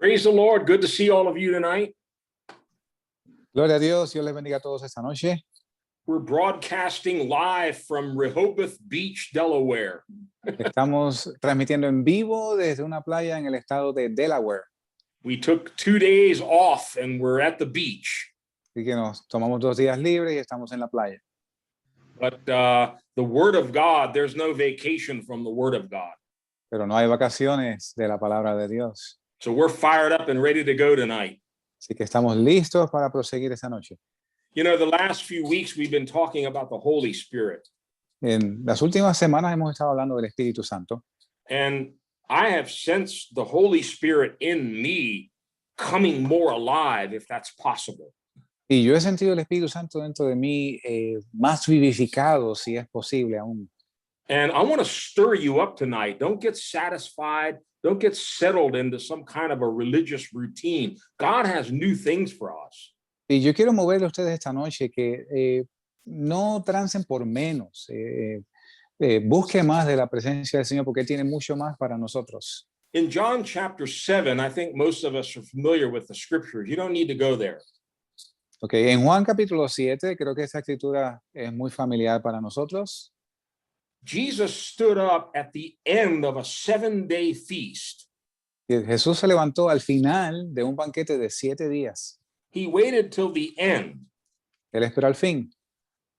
Praise the Lord. Good to see all of you tonight. Gloria a Dios, Dios les bendiga a todos esta noche. We're broadcasting live from Rehoboth Beach, Delaware. Estamos transmitiendo en vivo desde una playa en el estado de Delaware. We took 2 days off and we're at the beach. Así que nos tomamos 2 días libres y estamos en la playa. But the Word of God, there's no vacation from the Word of God. Pero no hay vacaciones de la palabra de Dios. So we're fired up and ready to go tonight. Así que estamos listos para proseguir esta noche. You know, the last few weeks we've been talking about the Holy Spirit. En las últimas semanas hemos estado hablando del Espíritu Santo. And I have sensed the Holy Spirit in me coming more alive, if that's possible. Y yo he sentido el Espíritu Santo dentro de mí más vivificado, si es posible aún. And I want to stir you up tonight. Don't get satisfied. Don't get settled into some kind of a religious routine. God has new things for us. Y yo quiero moverle a ustedes esta noche que no trancen por menos. Busque más de la presencia del Señor porque Él tiene mucho más para nosotros. In John chapter 7, I think most of us are familiar with the scriptures. You don't need to go there. Okay, en Juan capítulo 7, creo que esta escritura es muy familiar para nosotros. Jesus stood up at the end of a 7-day feast. Jesús se levantó al final de un banquete de 7 días. He waited till the end. Él esperó al fin.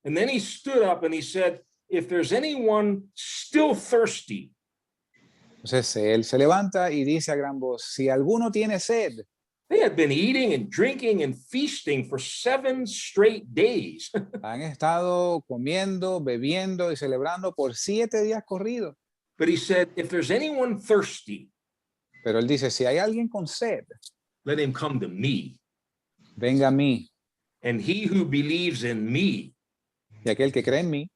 And then he stood up and he said, if there's anyone still thirsty, Entonces él se levanta y dice a gran voz, si alguno tiene sed. they had been eating and drinking and feasting for 7 straight days. Han estado comiendo, bebiendo y celebrando por 7 días corridos. But he said, if there's anyone thirsty, Pero él dice, si hay alguien con sed, let him come to me. venga a mí. And he who believes in me, Y aquel que cree en mí,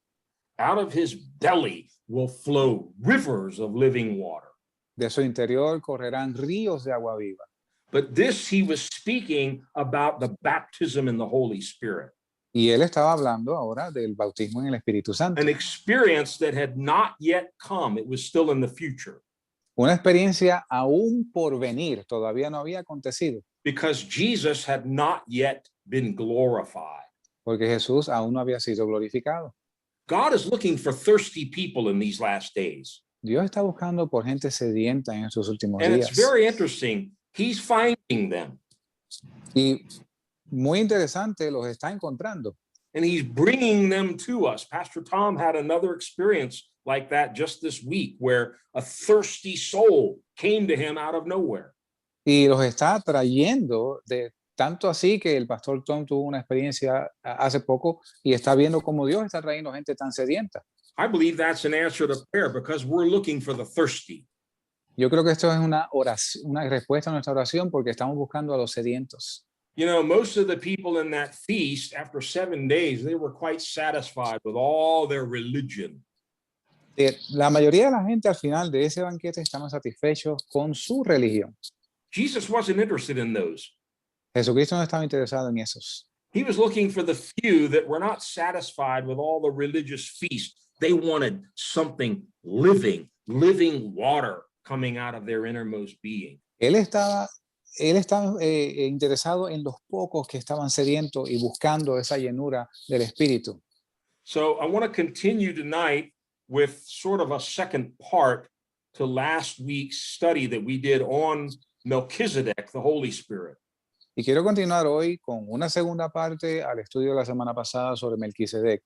out of his belly will flow rivers of living water. de su interior correrán ríos de agua viva. But this he was speaking about the baptism in the Holy Spirit, Y él estaba hablando ahora del bautismo en el Espíritu Santo. an experience that had not yet come. It was still in the future Una experiencia aún por venir, todavía no había acontecido, because Jesus had not yet been glorified. porque Jesús aún no había sido glorificado. God is looking for thirsty people in these last days. Dios está buscando por gente sedienta en estos últimos And it's días. very interesting. He's finding them Y muy interesante, los está encontrando. and he's bringing them to us. Pastor Tom had another experience like that just this week where a thirsty soul came to him out of nowhere. Y los está trayendo, de tanto así que el pastor Tom tuvo una experiencia hace poco y está viendo cómo Dios está trayendo gente tan sedienta. I believe that's an answer to prayer because we're looking for the thirsty. Yo creo que esto es una oración, una respuesta a nuestra oración porque estamos buscando a los sedientos. You know, most of the people in that feast, after 7 days, they were quite satisfied with all their religion. La mayoría de la gente al final de ese banquete estaban satisfechos con su religión. Jesus wasn't interested in those. Jesucristo no estaba interesado en esos. He was looking for the few that were not satisfied with all the religious feast. They wanted something living water coming out of their innermost being. Él estaba interesado en los pocos que estaban sedientos y buscando esa llenura del Espíritu. So I want to continue tonight with sort of a second part to last week's study that we did on Melchizedek, the Holy Spirit. Y quiero continuar hoy con una segunda parte al estudio de la semana pasada sobre Melquisedec.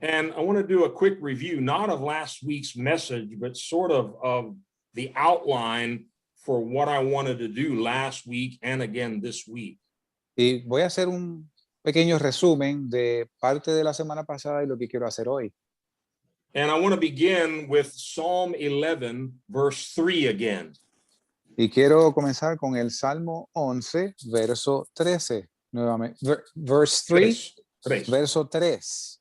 And I want to do a quick review, not of last week's message, but sort of the outline for what I wanted to do last week and again this week. Y voy a hacer un pequeño resumen de parte de la semana pasada y lo que quiero hacer hoy. And I want to begin with Psalm 11, verse 3 again. Y quiero comenzar con el Salmo 11, verso 13. Nuevamente, verse 3, Tres. verso 3.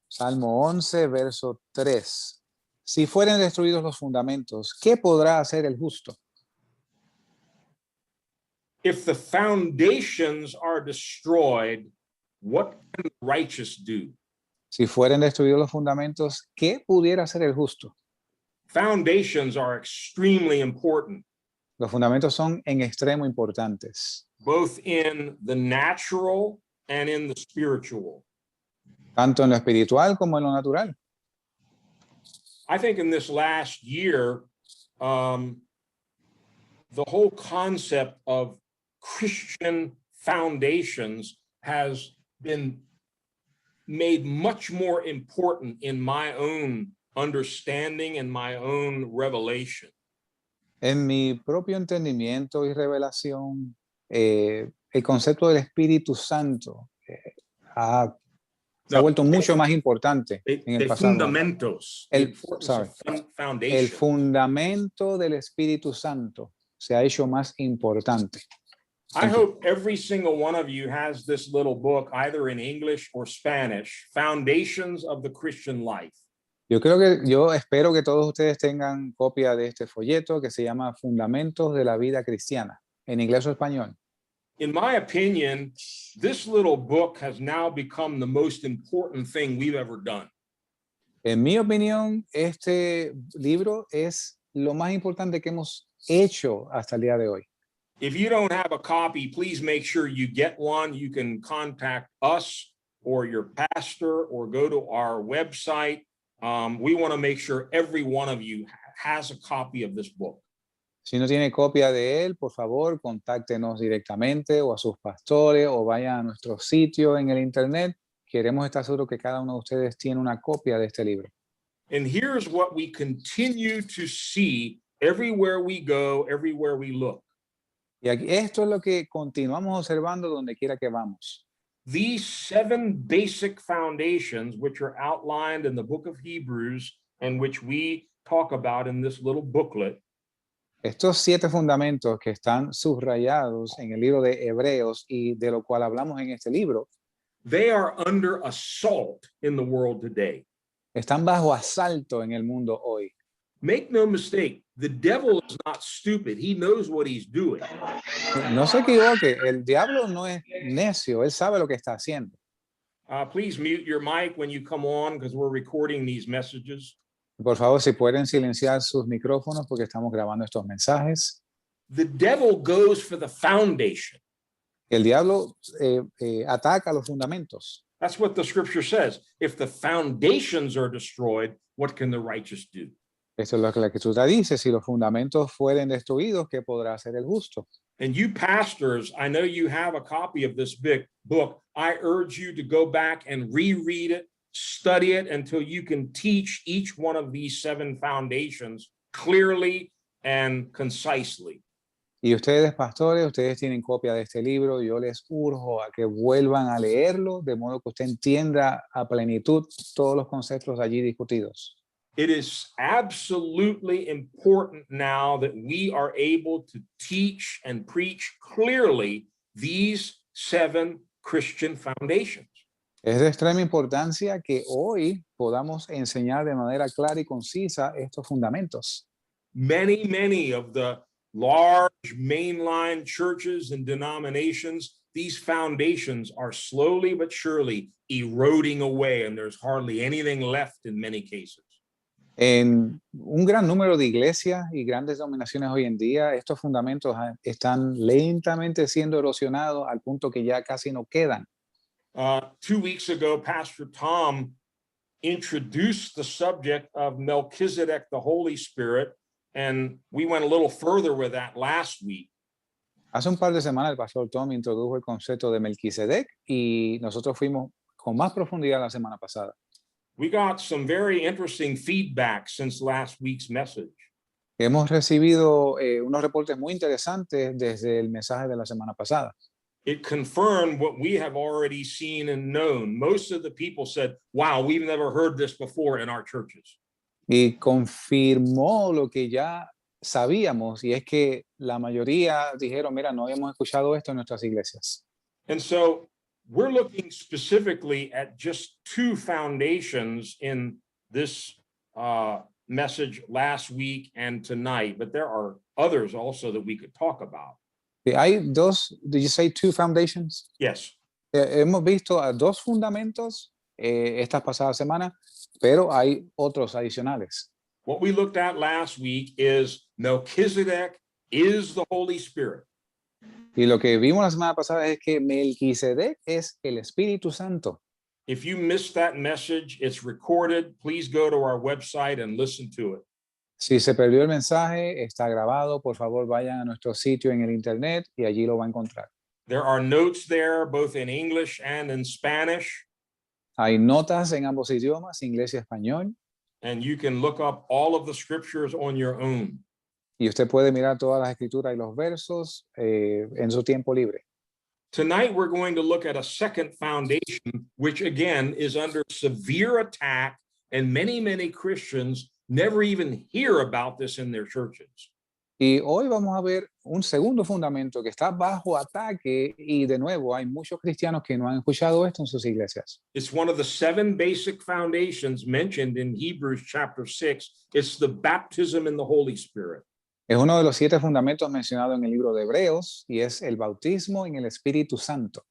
Salmo 11, verso 3. Si fueren destruidos los fundamentos, ¿qué podrá hacer el justo? If the foundations are destroyed, what can the righteous do? Si fueren destruidos los fundamentos, ¿qué pudiera hacer el justo? Foundations are extremely important, Los fundamentos son en extremo importantes, both in the natural and in the spiritual. tanto en lo espiritual como en lo natural. I think in this last year, the whole concept of Christian foundations has been made much more important in my own understanding and my own revelation. En mi propio entendimiento y revelación, el concepto del Espíritu Santo se ha vuelto mucho más importante en el De pasado. fundamentos, the importance of El foundation. fundamento del Espíritu Santo se ha hecho más importante. I hope every single one of you has this little book, either in English or Spanish, Foundations of the Christian Life. Yo espero que todos ustedes tengan copia de este folleto que se llama Fundamentos de la Vida Cristiana, en inglés o español. In my opinion, this little book has now become the most important thing we've ever done. En mi opinión, este libro es lo más importante que hemos hecho hasta el día de hoy. If you don't have a copy, please make sure you get one. You can contact us or your pastor or go to our website. We want to make sure every one of you has a copy of this book. Si no tiene copia de él, por favor, contáctenos directamente o a sus pastores o vayan a nuestro sitio en el internet. Queremos estar seguros que cada uno de ustedes tiene una copia de este libro. And here's what we continue to see everywhere we go, everywhere we look. Y aquí, esto es lo que continuamos observando donde quiera que vamos. These 7 basic foundations, which are outlined in the book of Hebrews and which we talk about in this little booklet, Estos 7 fundamentos que están subrayados en el libro de Hebreos y de lo cual hablamos en este libro, they are under assault in the world today. están bajo asalto en el mundo hoy. Make no mistake, the devil is not stupid. He knows what he's doing. No se equivoque, el diablo no es necio, él sabe lo que está haciendo. Please mute your mic when you come on because we're recording these messages. Por favor, si pueden silenciar sus micrófonos porque estamos grabando estos mensajes. The devil goes for the foundation. El diablo ataca los fundamentos. That's what the scripture says. If the foundations are destroyed, what can the righteous do? Esto es lo que la Escritura dice, si los fundamentos fueren destruidos, ¿qué podrá hacer el justo? And you pastors, I know you have a copy of this book. I urge you to go back and reread it, study it until you can teach each one of these 7 foundations clearly and concisely. Y ustedes, pastores, ustedes tienen copia de este libro. Yo les urjo a que vuelvan a leerlo, de modo que usted entienda a plenitud todos los conceptos allí discutidos. It is absolutely important now that we are able to teach and preach clearly these 7 Christian foundations. Es de extrema importancia que hoy podamos enseñar de manera clara y concisa estos fundamentos. Many of the large mainline churches and denominations, these foundations are slowly but surely eroding away, and there's hardly anything left in many cases. En un gran número de iglesias y grandes denominaciones hoy en día, estos fundamentos están lentamente siendo erosionados al punto que ya casi no quedan. 2 weeks ago, Pastor Tom introduced the subject of Melchizedek, the Holy Spirit, and we went a little further with that last week. Hace un par de semanas el pastor Tom introdujo el concepto de Melquisedec y nosotros fuimos con más profundidad la semana pasada. We got some very interesting feedback since last week's message. Hemos recibido unos reportes muy interesantes desde el mensaje de la semana pasada. It confirmed what we have already seen and known. Most of the people said, wow, we've never heard this before in our churches. Y confirmó lo que ya sabíamos, y es que la mayoría dijeron, mira, no habíamos escuchado esto en nuestras iglesias. And so we're looking specifically at just 2 foundations in this message last week and tonight, but there are others also that we could talk about. Hay 2, did you say 2 foundations? Yes. Hemos visto a 2 fundamentos. estas pasadas semanas, pero hay otros adicionales. What we looked at last week is Melchizedek is the Holy Spirit. Y lo que vimos la semana pasada es que Melquisedec es el Espíritu Santo. If you missed that message, it's recorded. Please go to our website and listen to it. Si se perdió el mensaje, está grabado. Por favor, vayan a nuestro sitio en el internet y allí lo va a encontrar. There are notes there, both in English and in Spanish, Hay notas en ambos idiomas, inglés y español, and you can look up all of the scriptures on your own. y usted puede mirar todas las escrituras y los versos en su tiempo libre. Tonight, we're going to look at a second foundation, which again is under severe attack, and many Christians never even hear about this in their churches. Y hoy vamos a ver un segundo fundamento que está bajo ataque y de nuevo hay muchos cristianos que no han escuchado esto en sus iglesias. It's one of the 7 basic foundations mentioned in Hebrews chapter 6. It's the baptism in the Holy Spirit. Es uno de los 7 fundamentos mencionados en el libro de Hebreos y es el bautismo en el Espíritu Santo.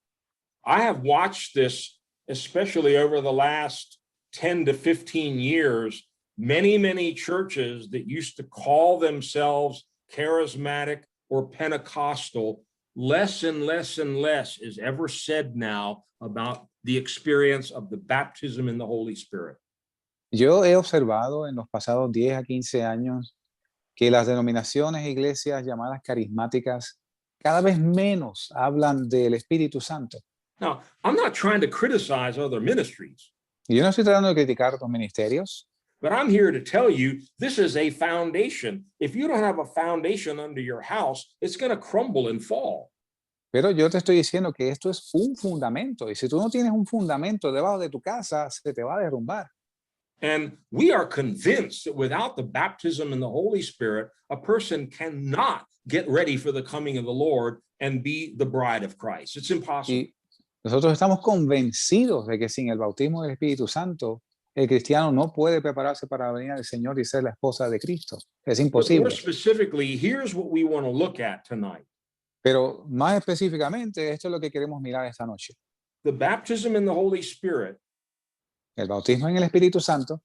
I have watched this, especially over the last 10 to 15 years, many churches that used to call themselves charismatic or Pentecostal, less and less is ever said now about the experience of the baptism in the Holy Spirit. Yo he observado en los pasados 10 a 15 años que las denominaciones e iglesias llamadas carismáticas cada vez menos hablan del Espíritu Santo. Now, I'm not trying to criticize other ministries, Y yo no estoy tratando de criticar otros ministerios, but I'm here to tell you this is a foundation. If you don't have a foundation under your house, it's going to crumble and fall. pero yo te estoy diciendo que esto es un fundamento. Y si tú no tienes un fundamento debajo de tu casa, se te va a derrumbar. And we are convinced that without the baptism in the Holy Spirit, a person cannot get ready for the coming of the Lord and be the bride of Christ. It's impossible. Y nosotros estamos convencidos de que sin el bautismo del Espíritu Santo, el cristiano no puede prepararse para la venida del Señor y ser la esposa de Cristo. Es But more imposible. specifically, here's what we want to look at tonight. Pero más específicamente, esto es lo que queremos mirar esta noche. The baptism in the Holy Spirit El bautismo en el Espíritu Santo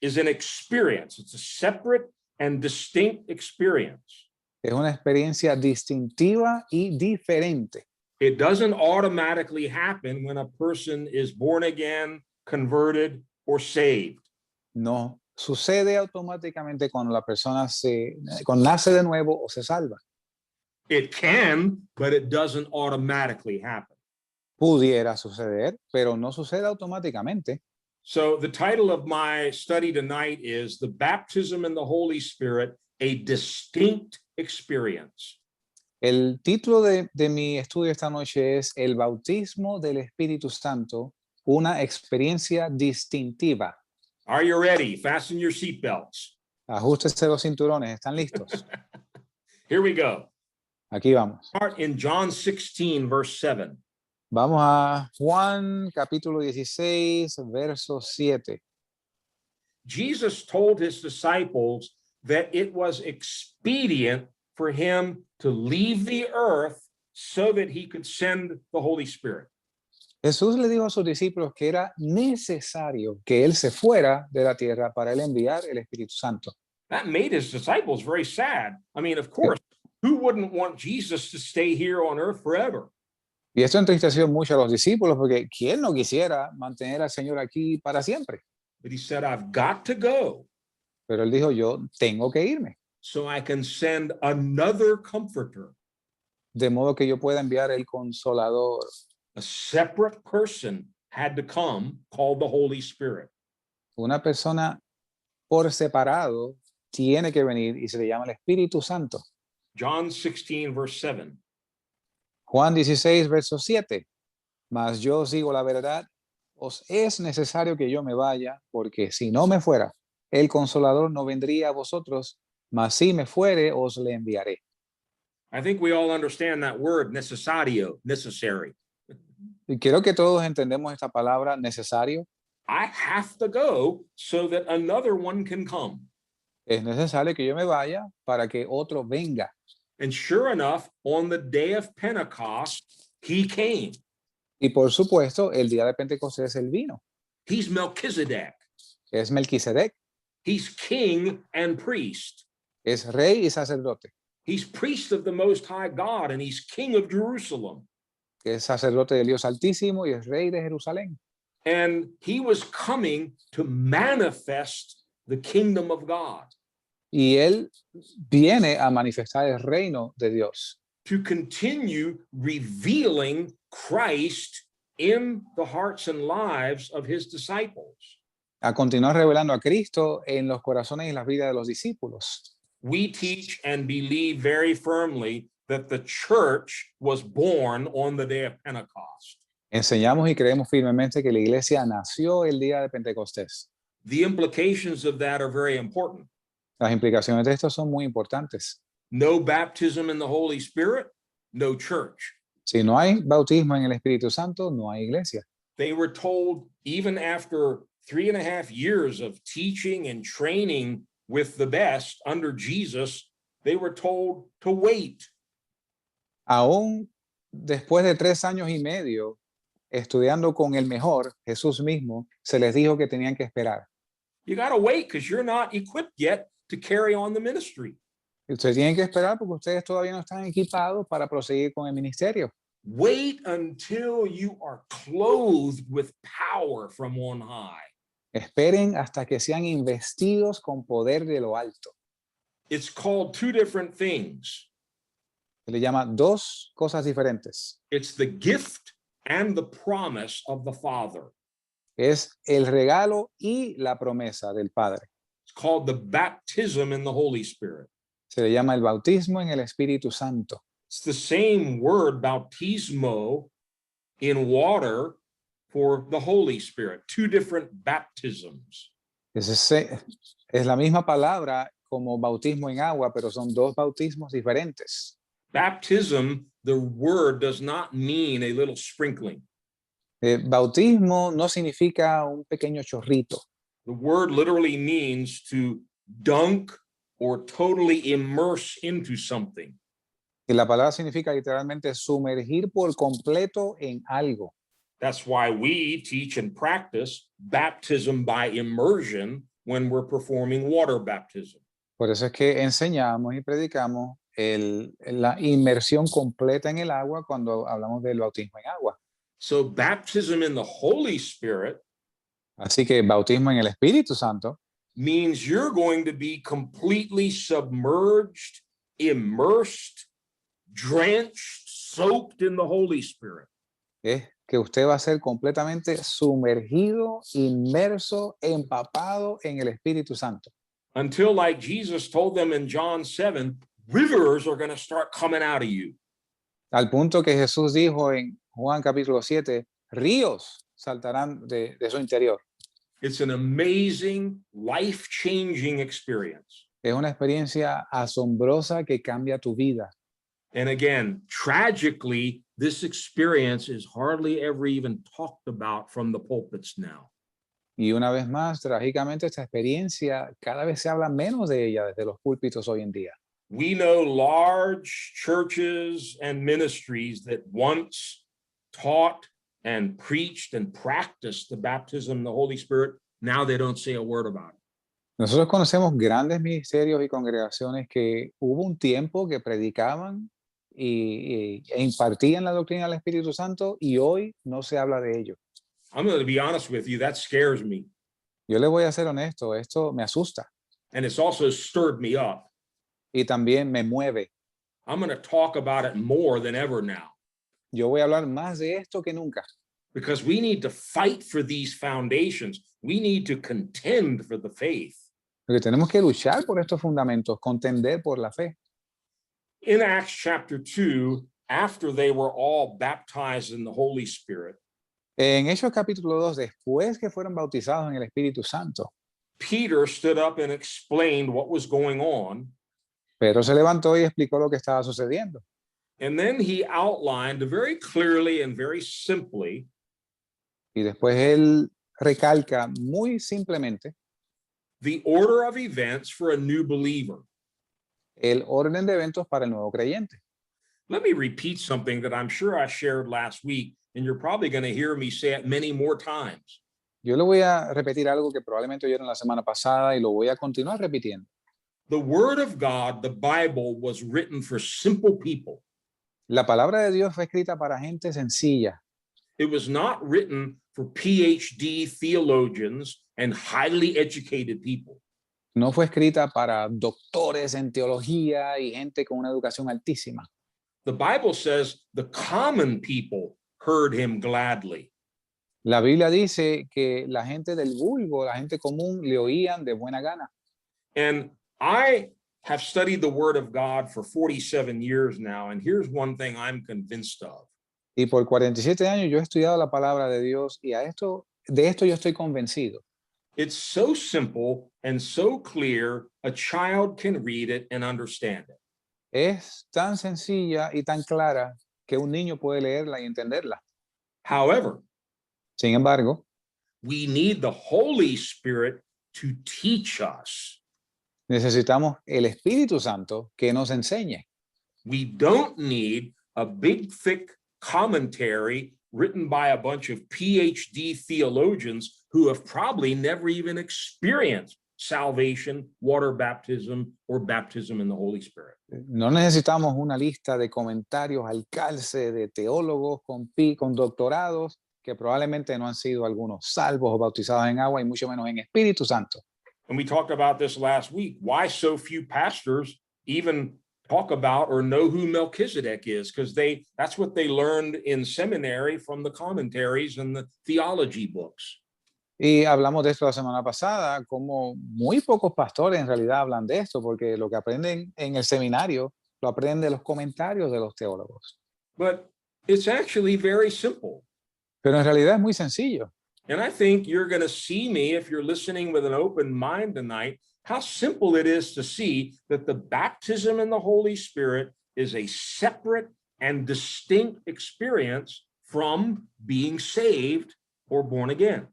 is an experience. It's a separate and distinct experience. es una experiencia distintiva y diferente. It doesn't automatically happen when a person is born again, converted, or saved. No sucede automáticamente cuando la persona cuando nace de nuevo o se salva. It can, but it doesn't automatically happen. Pudiera suceder, pero no sucede automáticamente. So the title of my study tonight is The Baptism in the Holy Spirit, a Distinct Experience. El título de mi estudio esta noche es El bautismo del Espíritu Santo, una experiencia distintiva. Are you ready? Fasten your seatbelts. Ajústese los cinturones, ¿están listos? Here we go. Aquí vamos. Start in John 16, verse 7. Vamos a Juan capítulo 16, verso 7. Jesus told his disciples that it was expedient for him to leave the earth so that he could send the Holy Spirit. Jesús le dijo a sus discípulos que era necesario que él se fuera de la tierra para él enviar el Espíritu Santo. That made his disciples very sad. I mean, of course, who wouldn't want Jesus to stay here on earth forever? Y esto entristeció mucho a los discípulos porque ¿quién no quisiera mantener al Señor aquí para siempre? But he said, I've got to go Pero él dijo, yo tengo que irme, so I can send another comforter, de modo que yo pueda enviar el Consolador. a separate person had to come called the Holy Spirit. Una persona por separado tiene que venir y se le llama el Espíritu Santo. John 16, verse 7. Juan 16, verso 7. Mas yo os digo la verdad, os es necesario que yo me vaya, porque si no me fuera, el Consolador no vendría a vosotros, mas si me fuere, os le enviaré. I think we all understand that word, necesario, necessary. Y creo que todos entendemos esta palabra necesario. I have to go so that another one can come. Es necesario que yo me vaya para que otro venga. And sure enough, on the day of Pentecost, he came. Y por supuesto, el día de Pentecostés él vino. He's Melchizedek. Es Melquisedec, He's king and priest. es rey y sacerdote, He's priest of the Most High God, and he's king of Jerusalem. que es sacerdote del Dios Altísimo y es rey de Jerusalén. And he was coming to manifest the kingdom of God, Y él viene a manifestar el reino de Dios, to continue revealing Christ in the hearts and lives of his disciples. a continuar revelando a Cristo en los corazones y las vidas de los discípulos. We teach and believe very firmly that the church was born on the day of Pentecost. Enseñamos y creemos firmemente que la iglesia nació el día de Pentecostés. The implications of that are very important. Las implicaciones de esto son muy importantes. No baptism in the Holy Spirit, no church. Si no hay bautismo en el Espíritu Santo, no hay iglesia. They were told, even after 3.5 years of teaching and training with the best under Jesus, they were told to wait. Aún después de 3 años y medio estudiando con el mejor, Jesús mismo, se les dijo que tenían que esperar. You got to wait because you're not equipped yet to carry on the ministry. Ustedes tienen que esperar porque ustedes todavía no están equipados para proseguir con el ministerio. Wait until you are clothed with power from on high. Esperen hasta que sean investidos con poder de lo alto. It's called two different things. Se le llama 2 cosas diferentes. It's the gift and the promise of the Father. Es el regalo y la promesa del Padre. It's called the baptism in the Holy Spirit. Se le llama el bautismo en el Espíritu Santo. It's the same word, bautismo, in water for the Holy Spirit. Two different baptisms. Es la misma palabra como bautismo en agua, pero son 2 bautismos diferentes. Baptism, the word does not mean a little sprinkling. Bautismo no significa un pequeño chorrito. The word literally means to dunk or totally immerse into something. Y la palabra significa literalmente sumergir por completo en algo. That's why we teach and practice baptism by immersion when we're performing water baptism. Por eso es que enseñamos y predicamos la inmersión completa en el agua cuando hablamos del bautismo en agua. So baptism in the Holy Spirit Así que bautismo en el Espíritu Santo means you're going to be completely submerged, immersed, drenched, soaked in the Holy Spirit. es que usted va a ser completamente sumergido, inmerso, empapado en el Espíritu Santo. Until, like Jesus told them in John 7, rivers are going to start coming out of you. Al punto que Jesús dijo en Juan capítulo 7, ríos saltarán de su interior. It's an amazing, life-changing experience. Es una experiencia asombrosa que cambia tu vida. And again, tragically, this experience is hardly ever even talked about from the pulpits now. Y una vez más, trágicamente, esta experiencia cada vez se habla menos de ella desde los púlpitos hoy en día. We know large churches and ministries that once taught and preached and practiced the baptism in the Holy Spirit. Now they don't say a word about it. Nosotros conocemos grandes ministerios y congregaciones que hubo un tiempo que predicaban e impartían la doctrina del Espíritu Santo y hoy no se habla de ello. I'm going to be honest with you, that scares me. Yo le voy a ser honesto, esto me asusta And it's also stirred me up. y también me mueve. I'm going to talk about it more than ever now, Yo voy a hablar más de esto que nunca, because we need to fight for these foundations. We need to contend for the faith. porque tenemos que luchar por estos fundamentos, contender por la fe. In Acts chapter 2, after they were all baptized in the Holy Spirit, En Hechos capítulo 2, después que fueron bautizados en el Espíritu Santo, Peter stood up and explained what was going on. Pedro se levantó y explicó lo que estaba sucediendo. And then he outlined very clearly and very simply Y después él recalca muy simplemente the order of events for a new believer. el orden de eventos para el nuevo creyente. Let me repeat something that I'm sure I shared last week, and you're probably going to hear me say it many more times. Yo le voy a repetir algo que probablemente oyeron la semana pasada y lo voy a continuar repitiendo. The Word of God, the Bible, was written for simple people. La palabra de Dios fue escrita para gente sencilla. It was not written for PhD theologians and highly educated people. No fue escrita para doctores en teología y gente con una educación altísima. The Bible says the common people heard him gladly. La Biblia dice que la gente del vulgo, la gente común, le oían de buena gana. And I have studied the Word of God for 47 years now, and here's one thing I'm convinced of. Y por 47 años yo he estudiado la palabra de Dios y de esto yo estoy convencido. It's so simple and so clear, a child can read it and understand it. Es tan sencilla y tan clara que un niño puede leerla y entenderla. However, Sin embargo, we need the Holy Spirit to teach us. necesitamos el Espíritu Santo que nos enseñe. We don't need a big, thick commentary written by a bunch of PhD theologians who have probably never even experienced salvation, water baptism, or baptism in the Holy Spirit. No necesitamos una lista de comentarios al calce de teólogos con doctorados que probablemente no han sido algunos salvos o bautizados en agua y mucho menos en Espíritu Santo. And we talked about this last week. Why so few pastors even talk about or know who Melchizedek is? Because that's what they learned in seminary from the commentaries and the theology books. Y hablamos de esto la semana pasada, como muy pocos pastores en realidad hablan de esto, porque lo que aprenden en el seminario lo aprenden de los comentarios de los teólogos. But it's actually very simple. Pero en realidad es muy sencillo. And I think you're going to see me, if you're listening with an open mind tonight, how simple it is to see that the baptism in the Holy Spirit is a separate and distinct experience from being saved or born again.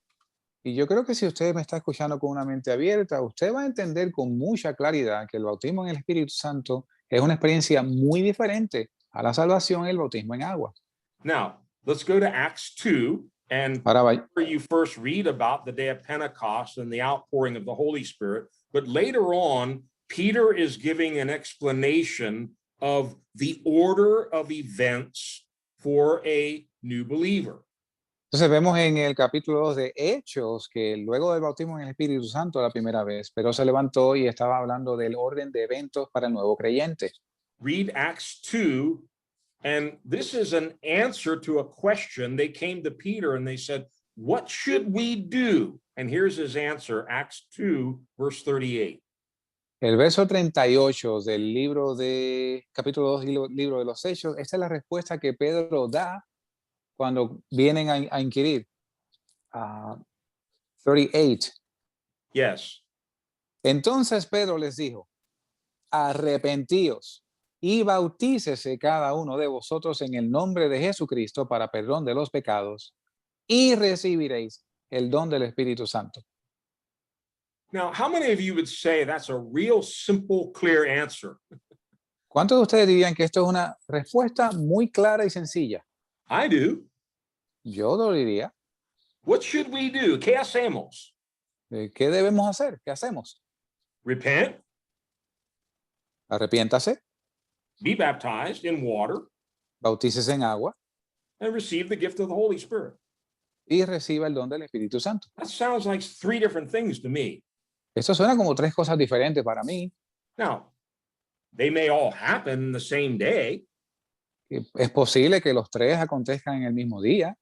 Y yo creo que si usted me está escuchando con una mente abierta, usted va a entender con mucha claridad que el bautismo en el Espíritu Santo es una experiencia muy diferente a la salvación y el bautismo en agua. Now, let's go to Acts 2. And Ahora, where you first read about the day of Pentecost and the outpouring of the Holy Spirit, but later on, Peter is giving an explanation of the order of events for a new believer. entonces vemos en el capítulo 2 de Hechos que luego del bautismo en el Espíritu Santo la primera vez, pero se levantó y estaba hablando del orden de eventos para el nuevo creyente. Read Acts 2, and this is an answer to a question. They came to Peter and they said, what should we do? And here's his answer, Acts 2, verse 38. El verso 38 del libro de capítulo 2 libro de los Hechos, esta es la respuesta que Pedro da cuando vienen a inquirir. 38. Yes. Entonces Pedro les dijo, arrepentíos y bautícese cada uno de vosotros en el nombre de Jesucristo para perdón de los pecados y recibiréis el don del Espíritu Santo. Now, how many of you would say that's a real simple, clear answer? ¿Cuántos de ustedes dirían que esto es una respuesta muy clara y sencilla? I do. Yo lo diría. What should we do? ¿Qué hacemos? ¿Qué debemos hacer? ¿Qué hacemos? Repent, Arrepiéntase, be baptized in water, bautícese en agua and receive the gift of the Holy Spirit. y reciba el don del Espíritu Santo. That sounds like three different things to me. Esto suena como tres cosas diferentes para mí. Now, they may all happen the same day, Es posible que los tres acontezcan en el mismo día,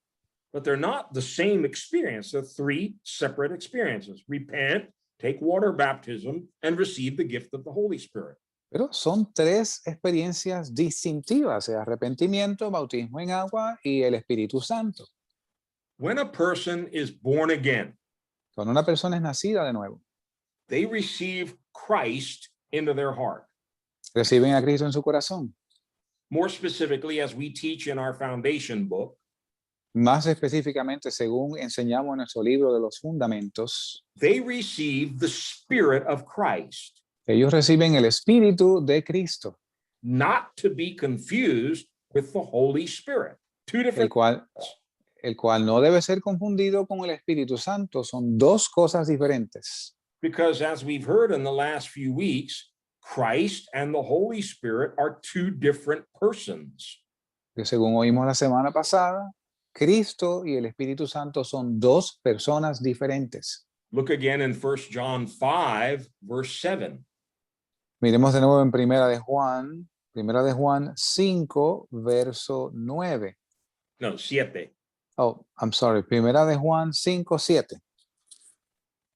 but they're not the same experience. They're three separate experiences. Repent, take water baptism, and receive the gift of the Holy Spirit. pero son tres experiencias distintivas: el arrepentimiento, bautismo en agua y el Espíritu Santo. When a person is born again, Cuando una persona es nacida de nuevo, they receive Christ into their heart. reciben a Cristo en su corazón. More specifically, as we teach in our foundation book, Más específicamente, según enseñamos en nuestro libro de los fundamentos, they receive the Spirit of Christ, ellos reciben el Espíritu de Cristo, not to be confused with the Holy Spirit. Two el different cual el cual no debe ser confundido con el Espíritu Santo. Son dos cosas diferentes. Because as we've heard in the last few weeks, Christ and the Holy Spirit are two different persons. Que según oímos la semana pasada, Cristo y el Espíritu Santo son dos personas diferentes. Look again in 1 John 5, verse 7. Miremos de nuevo en Primera de Juan 5, verso 9. No, 7. Oh, I'm sorry, Primera de Juan 5, 7.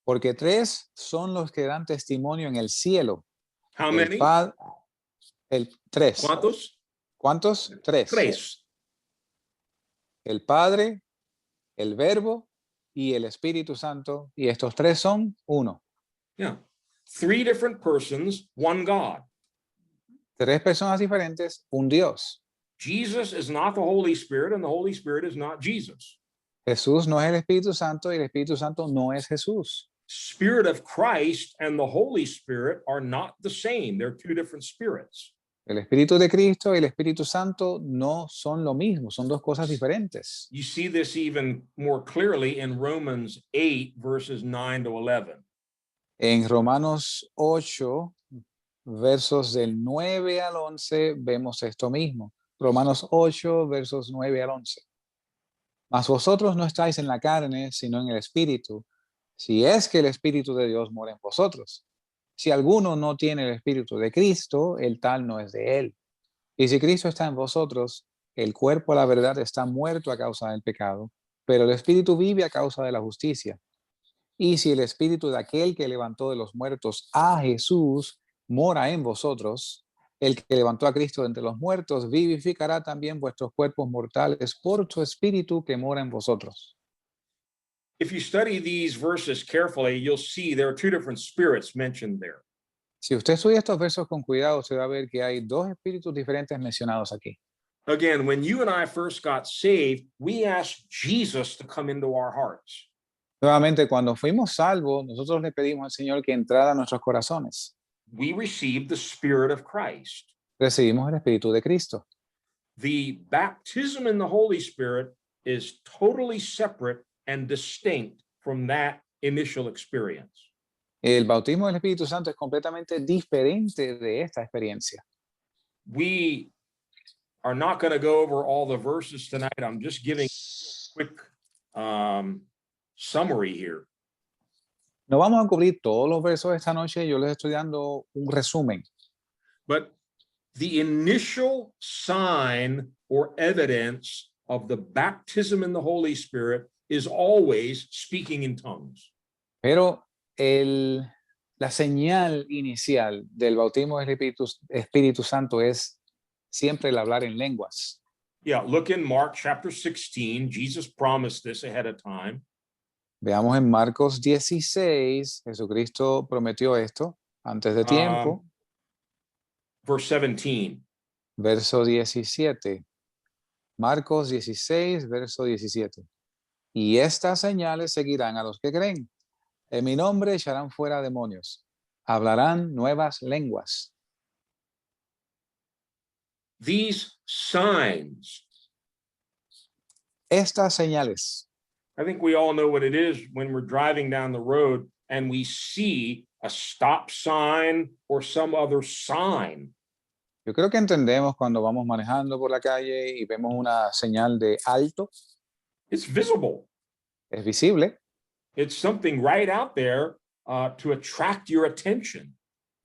Porque tres son los que dan testimonio en el cielo. How El many? tres. ¿Cuántos? ¿Cuántos? Tres. Tres. El Padre, el Verbo y el Espíritu Santo. Y estos tres son uno. Yeah. Three different persons, one God. Tres personas diferentes, un Dios. Jesus is not the Holy Spirit, and the Holy Spirit is not Jesus. Jesús no es el Espíritu Santo y el Espíritu Santo no es Jesús. Spirit of Christ and the Holy Spirit are not the same. They're two different spirits. El Espíritu de Cristo y el Espíritu Santo no son lo mismo, son dos cosas diferentes. You see this even more clearly in Romans 8, verses 9 to 11. En Romanos 8, versos del 9 al 11, vemos esto mismo. Romanos 8, versos 9 al 11. Mas vosotros no estáis en la carne, sino en el Espíritu, si es que el Espíritu de Dios mora en vosotros. Si alguno no tiene el Espíritu de Cristo, el tal no es de él. Y si Cristo está en vosotros, el cuerpo a la verdad está muerto a causa del pecado, pero el Espíritu vive a causa de la justicia. Y si el Espíritu de aquel que levantó de los muertos a Jesús mora en vosotros, el que levantó a Cristo de entre los muertos vivificará también vuestros cuerpos mortales por su Espíritu que mora en vosotros. If you study these verses carefully, you'll see there are two different spirits mentioned there. Si usted estudia estos versos con cuidado, usted va a ver que hay dos espíritus diferentes mencionados aquí. Again, when you and I first got saved, we asked Jesus to come into our hearts. Nuevamente, cuando fuimos salvos, nosotros le pedimos al Señor que entrara a nuestros corazones. We received the Spirit of Christ. Recibimos el Espíritu de Cristo. The baptism in the Holy Spirit is totally separate and distinct from that initial experience. El bautismo del Espíritu Santo es completamente diferente de esta experiencia. We are not going to go over all the verses tonight. I'm just giving a quick summary here. No vamos a cubrir todos los versos esta noche, yo les estoy dando un resumen. But the initial sign or evidence of the baptism in the Holy Spirit is always speaking in tongues. Pero la señal inicial del bautismo del Espíritu Santo es siempre el hablar en lenguas. Yeah, look in Mark chapter 16. Jesus promised this ahead of time. Veamos en Marcos 16, Jesucristo prometió esto antes de tiempo. Verse 17. Verso 17. Marcos 16, verso 17. Y estas señales seguirán a los que creen. En mi nombre echarán fuera demonios. Hablarán nuevas lenguas. These signs, Estas señales. I think we all know what it is when we're driving down the road and we see a stop sign or some other sign. Yo creo que entendemos cuando vamos manejando por la calle y vemos una señal de alto. It's visible. Es visible. It's something right out there to attract your attention.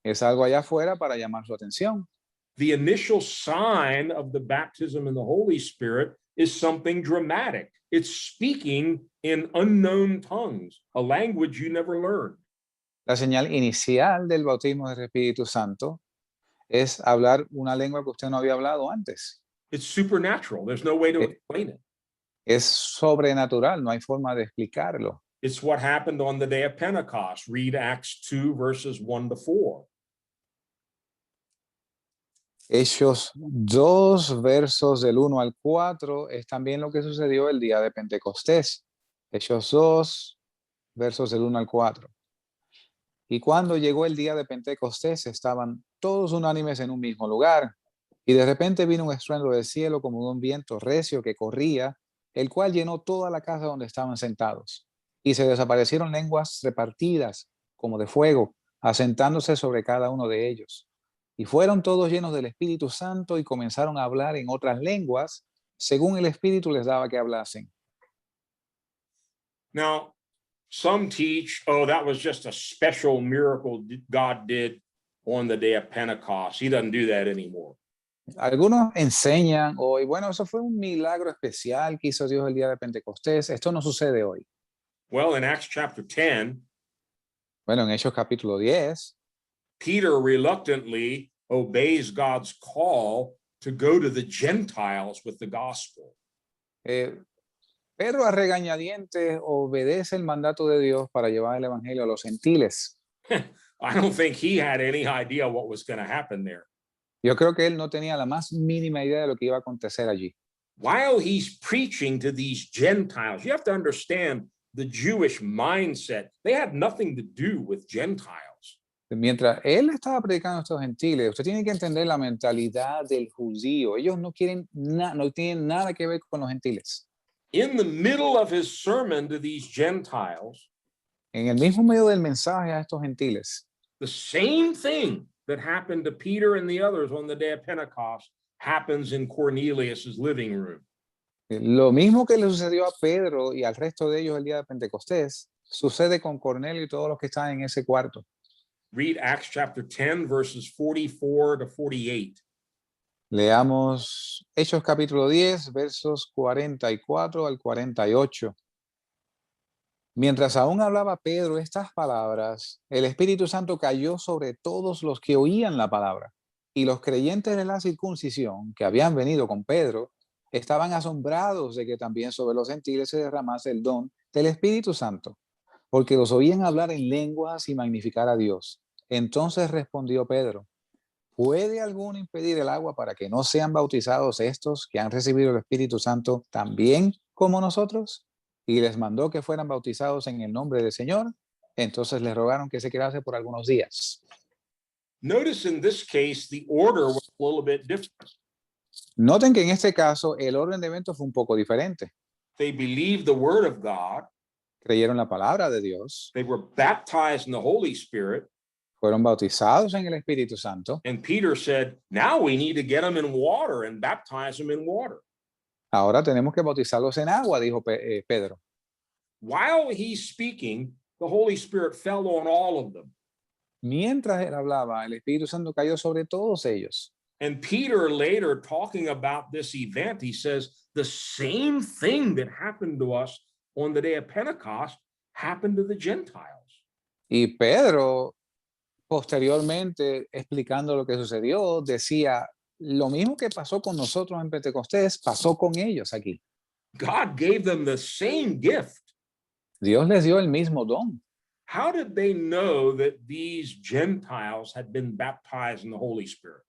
Es algo allá afuera para llamar su atención. The initial sign of the baptism in the Holy Spirit is something dramatic. It's speaking in unknown tongues, a language you never learned. La señal inicial del bautismo del Espíritu Santo es hablar una lengua que usted no había hablado antes. It's supernatural. There's no way to explain it. Es sobrenatural, no hay forma de explicarlo. It's what happened on the day of Pentecost. Read Acts 2, verses 1 to 4. Hechos 2, versos del 1 al 4, es también lo que sucedió el día de Pentecostés. Hechos 2, versos del 1 al 4. Y cuando llegó el día de Pentecostés, estaban todos unánimes en un mismo lugar. Y de repente vino un estruendo del cielo como de un viento recio que corría el cual llenó toda la casa donde estaban sentados. Y se desaparecieron lenguas repartidas como de fuego, asentándose sobre cada uno de ellos. Y fueron todos llenos del Espíritu Santo y comenzaron a hablar en otras lenguas, según el Espíritu les daba que hablasen. Now, some teach, oh, that was just a special miracle God did on the day of Pentecost. He doesn't do that anymore. Algunos enseñan hoy, bueno, eso fue un milagro especial que hizo Dios el día de Pentecostés. Esto no sucede hoy. Well, in Acts chapter 10, Bueno, en Hechos capítulo 10, Peter reluctantly obeys God's call to go to the Gentiles with the gospel. Pedro a regañadientes obedece el mandato de Dios para llevar el evangelio a los gentiles. I don't think he had any idea what was going to happen there. Yo creo que él no tenía la más mínima idea de lo que iba a acontecer allí. While he's preaching to these Gentiles, you have to understand the Jewish mindset. They had nothing to do with Gentiles. Mientras él estaba predicando a estos gentiles, usted tiene que entender la mentalidad del judío. Ellos no quieren no tienen nada que ver con los gentiles. In the middle of his sermon to these Gentiles, En el mismo medio del mensaje a estos gentiles, the same thing that happened to Peter and the others on the day of Pentecost happens in Cornelius's living room. lo mismo que le sucedió a Pedro y al resto de ellos el día de Pentecostés, sucede con Cornelio y todos los que están en ese cuarto. Read Acts chapter 10, verses 44 to 48. Leamos Hechos capítulo 10, versos 44 al 48. Mientras aún hablaba Pedro estas palabras, el Espíritu Santo cayó sobre todos los que oían la palabra. Y los creyentes de la circuncisión que habían venido con Pedro estaban asombrados de que también sobre los gentiles se derramase el don del Espíritu Santo, porque los oían hablar en lenguas y magnificar a Dios. Entonces respondió Pedro: ¿puede alguno impedir el agua para que no sean bautizados estos que han recibido el Espíritu Santo también como nosotros? Y les mandó que fueran bautizados en el nombre del Señor. Entonces les rogaron que se quedase por algunos días. Notice in this case, the order was a little bit different. Noten que en este caso el orden de eventos fue un poco diferente. They believed the word of God. Creyeron la palabra de Dios, They were baptized in the Holy Spirit. fueron bautizados en el Espíritu Santo. And Peter said, now we need to get them in water and baptize them in water. Ahora tenemos que bautizarlos en agua, dijo Pedro. While he's speaking, the Holy Spirit fell on all of them. Mientras él hablaba, el Espíritu Santo cayó sobre todos ellos. And Peter later, talking about this event, he says, the same thing that happened to us on the day of Pentecost happened to the Gentiles. Y Pedro, posteriormente, explicando lo que sucedió, decía, lo mismo que pasó con nosotros en Pentecostés, pasó con ellos aquí. God gave them the same gift. Dios les dio el mismo don. How did they know that these Gentiles had been baptized in the Holy Spirit?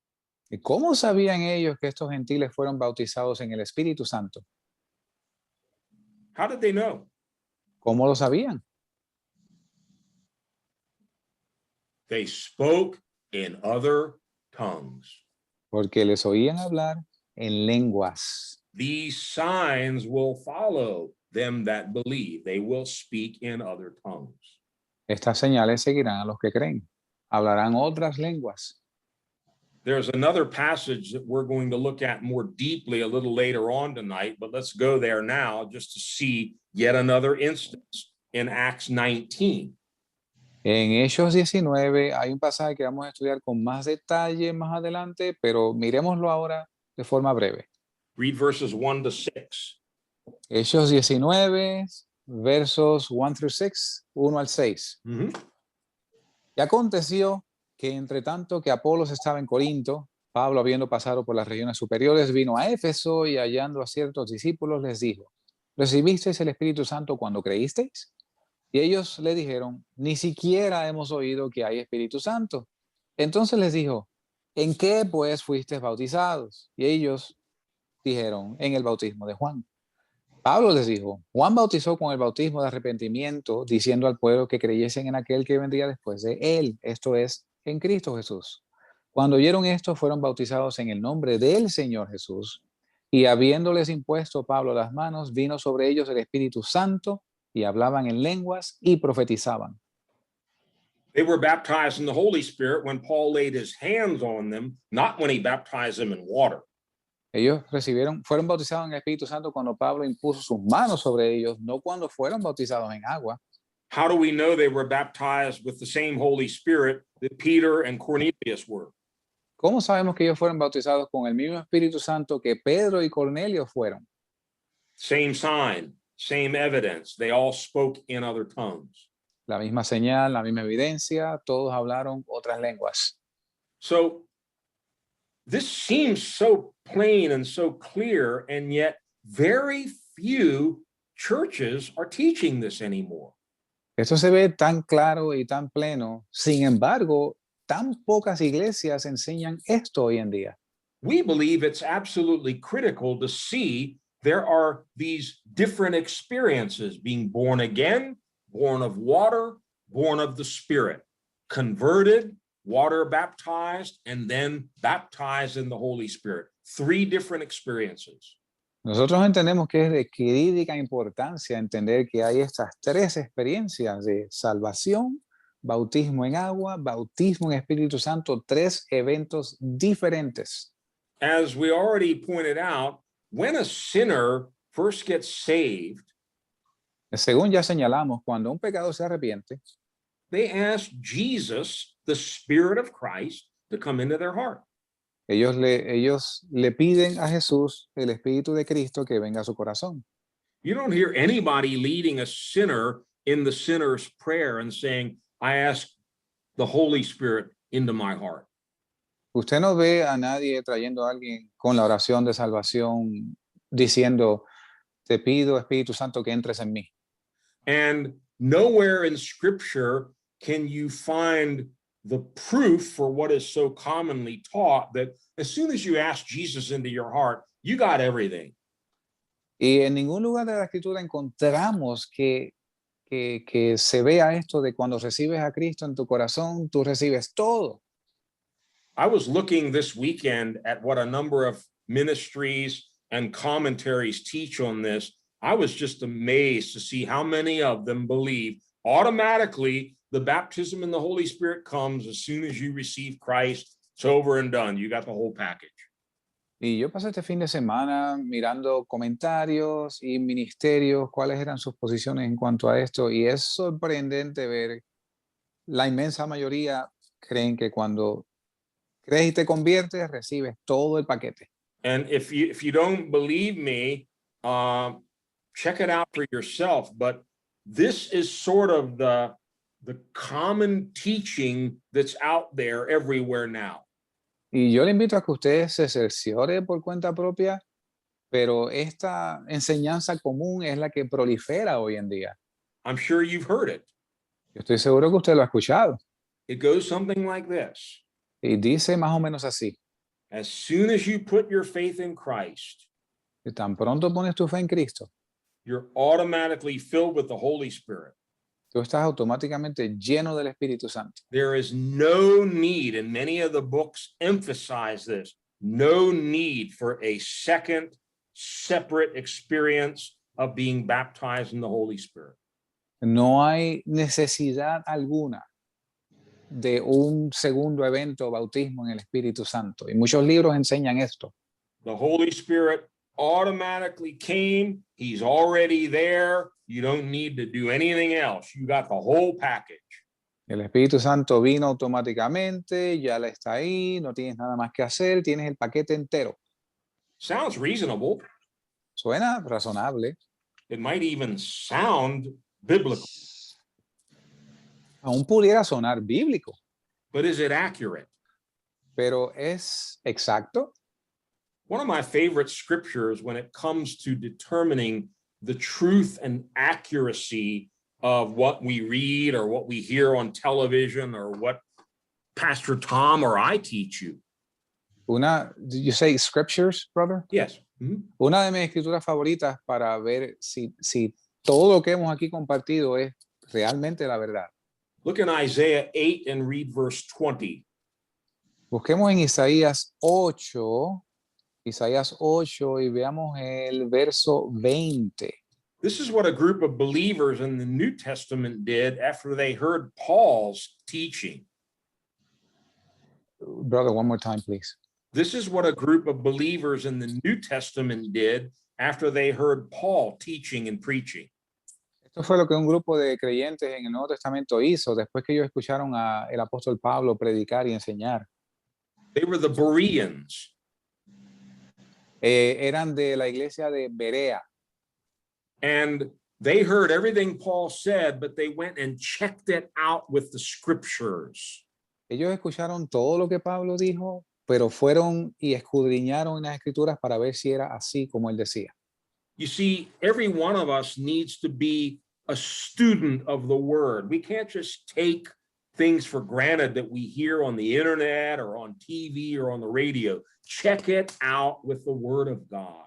¿Y cómo sabían ellos que estos gentiles fueron bautizados en el Espíritu Santo? How did they know? ¿Cómo lo sabían? They spoke in other tongues. Porque les oían hablar en lenguas. These signs will follow them that believe. They will speak in other tongues. Estas señales seguirán a los que creen. Hablarán otras lenguas. There's another passage that we're going to look at more deeply a little later on tonight, but let's go there now just to see yet another instance in Acts 19. En Hechos 19 hay un pasaje que vamos a estudiar con más detalle más adelante, pero miremoslo ahora de forma breve. Read verses 1 to 6. Hechos 19, versos 1 through 6, 1 al 6. Y aconteció que entre tanto que Apolos estaba en Corinto, Pablo, habiendo pasado por las regiones superiores, vino a Éfeso y hallando a ciertos discípulos les dijo: ¿recibisteis el Espíritu Santo cuando creísteis? Y ellos le dijeron: ni siquiera hemos oído que hay Espíritu Santo. Entonces les dijo: ¿en qué pues fuisteis bautizados? Y ellos dijeron: en el bautismo de Juan. Pablo les dijo: Juan bautizó con el bautismo de arrepentimiento, diciendo al pueblo que creyesen en aquel que vendría después de él, esto es, en Cristo Jesús. Cuando oyeron esto, fueron bautizados en el nombre del Señor Jesús. Y habiéndoles impuesto Pablo las manos, vino sobre ellos el Espíritu Santo y hablaban en lenguas y profetizaban. They were baptized in the Holy Spirit when Paul laid his hands on them, not when he baptized them in water. Ellos fueron bautizados en el Espíritu Santo cuando Pablo impuso sus manos sobre ellos, no cuando fueron bautizados en agua. How do we know they were baptized with the same Holy Spirit that Peter and Cornelius were? ¿Cómo sabemos que ellos fueron bautizados con el mismo Espíritu Santo que Pedro y Cornelio fueron? Same sign, same evidence. They all spoke in other tongues. La misma señal, la misma evidencia, todos hablaron otras lenguas. So this seems so plain and so clear, and yet very few churches are teaching this anymore. Esto se ve tan claro y tan pleno. Sin embargo, tan pocas iglesias enseñan esto hoy en día. We believe it's absolutely critical to see there are these different experiences: being born again, born of water, born of the Spirit, converted, water baptized, and then baptized in the Holy Spirit. 3 different experiences. Nosotros entendemos que es de crítica importancia entender que hay estas 3 experiencias de salvación, bautismo en agua, bautismo en Espíritu Santo, 3 eventos diferentes. As we already pointed out, when a sinner first gets saved, Según ya señalamos, cuando un pecador se arrepiente, they ask Jesus, the Spirit of Christ, to come into their heart. ellos le piden a Jesús, el Espíritu de Cristo, que venga a su corazón. You don't hear anybody leading a sinner in the sinner's prayer and saying, I ask the Holy Spirit into my heart. Usted no ve a nadie trayendo a alguien con la oración de salvación diciendo, te pido, Espíritu Santo, que entres en mí. And nowhere in Scripture can you find the proof for what is so commonly taught, that as soon as you ask Jesus into your heart, you got everything. Y en ningún lugar de la Escritura encontramos que se vea esto de cuando recibes a Cristo en tu corazón, tú recibes todo. I was looking this weekend at what a number of ministries and commentaries teach on this. I was just amazed to see how many of them believe automatically the baptism in the Holy Spirit comes as soon as you receive Christ. It's over and done. You got the whole package. Y yo pasé este fin de semana mirando comentarios y ministerios, cuáles eran sus posiciones en cuanto a esto, y es sorprendente ver, la inmensa mayoría creen que cuando crees y te conviertes, recibes todo el paquete. And if you don't believe me, check it out for yourself. But this is sort of the common teaching that's out there everywhere now. Y yo le invito a que usted se cerciore por cuenta propia, pero esta enseñanza común es la que prolifera hoy en día. I'm sure you've heard it. Yo estoy seguro que usted lo ha escuchado. It goes something like this. Y dice más o menos así: As soon as you put your faith in Christ, que tan pronto pones tu fe en Cristo, you're automatically filled with the Holy Spirit. tú estás automáticamente lleno del Espíritu Santo. There is no need, and many of the books emphasize this, no need for a second separate experience of being baptized in the Holy Spirit. No hay necesidad alguna de un segundo evento, bautismo en el Espíritu Santo. Y muchos libros enseñan esto. The Holy Spirit automatically came. He's already there. You don't need to do anything else. You got the whole package. El Espíritu Santo vino automáticamente, ya le está ahí, no tienes nada más que hacer, tienes el paquete entero. Sounds reasonable. Suena razonable. It might even sound biblical. Aún pudiera sonar bíblico, But is it accurate? pero ¿es exacto? One of my favorite scriptures when it comes to determining the truth and accuracy of what we read or what we hear on television or what Pastor Tom or I teach you. Did you say scriptures, brother? Yes. Mhm. Una de mis escrituras favoritas para ver si todo lo que hemos aquí compartido es realmente la verdad. Look in Isaiah 8 and read verse 20. Busquemos en Isaías 8 Isaías 8 y veamos el verso 20. This is what a group of believers in the New Testament did after they heard Paul's teaching. Brother, one more time, please. This is what a group of believers in the New Testament did after they heard Paul teaching and preaching. Esto fue lo que un grupo de creyentes en el Nuevo Testamento hizo después que ellos escucharon al apóstol Pablo predicar y enseñar. They were the Bereans. Eran de la iglesia de Berea. And they heard everything Paul said, but they went and checked it out with the scriptures. Ellos escucharon todo lo que Pablo dijo, pero fueron y escudriñaron en las escrituras para ver si era así como él decía. You see, every one of us needs to be a student of the word. We can't just take things for granted that we hear on the internet or on TV or on the radio. Check it out with the word of God.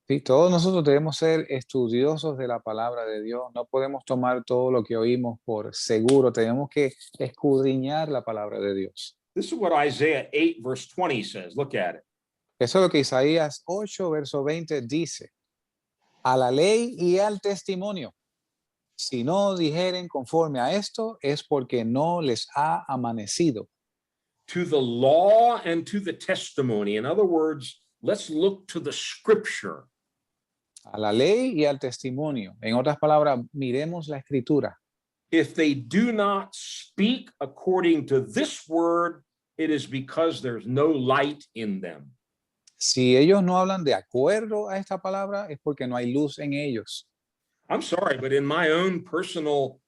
Sí, todos nosotros debemos ser estudiosos de la palabra de Dios. No podemos tomar todo lo que oímos por seguro. Tenemos que escudriñar la palabra de Dios. This is what Isaiah 8 verse 20 says. Look at it. Eso es lo que Isaías 8, verso 20 dice. A la ley y al testimonio. Si no dijeren conforme a esto, es porque no les ha amanecido. To the law and to the testimony. In other words, let's look to the scripture. A la ley y al testimonio. En otras palabras, miremos la escritura. If they do not speak according to this word, it is because there's no light in them. Si ellos no hablan de acuerdo a esta palabra, es porque no hay luz en ellos. I'm sorry, but in my own personal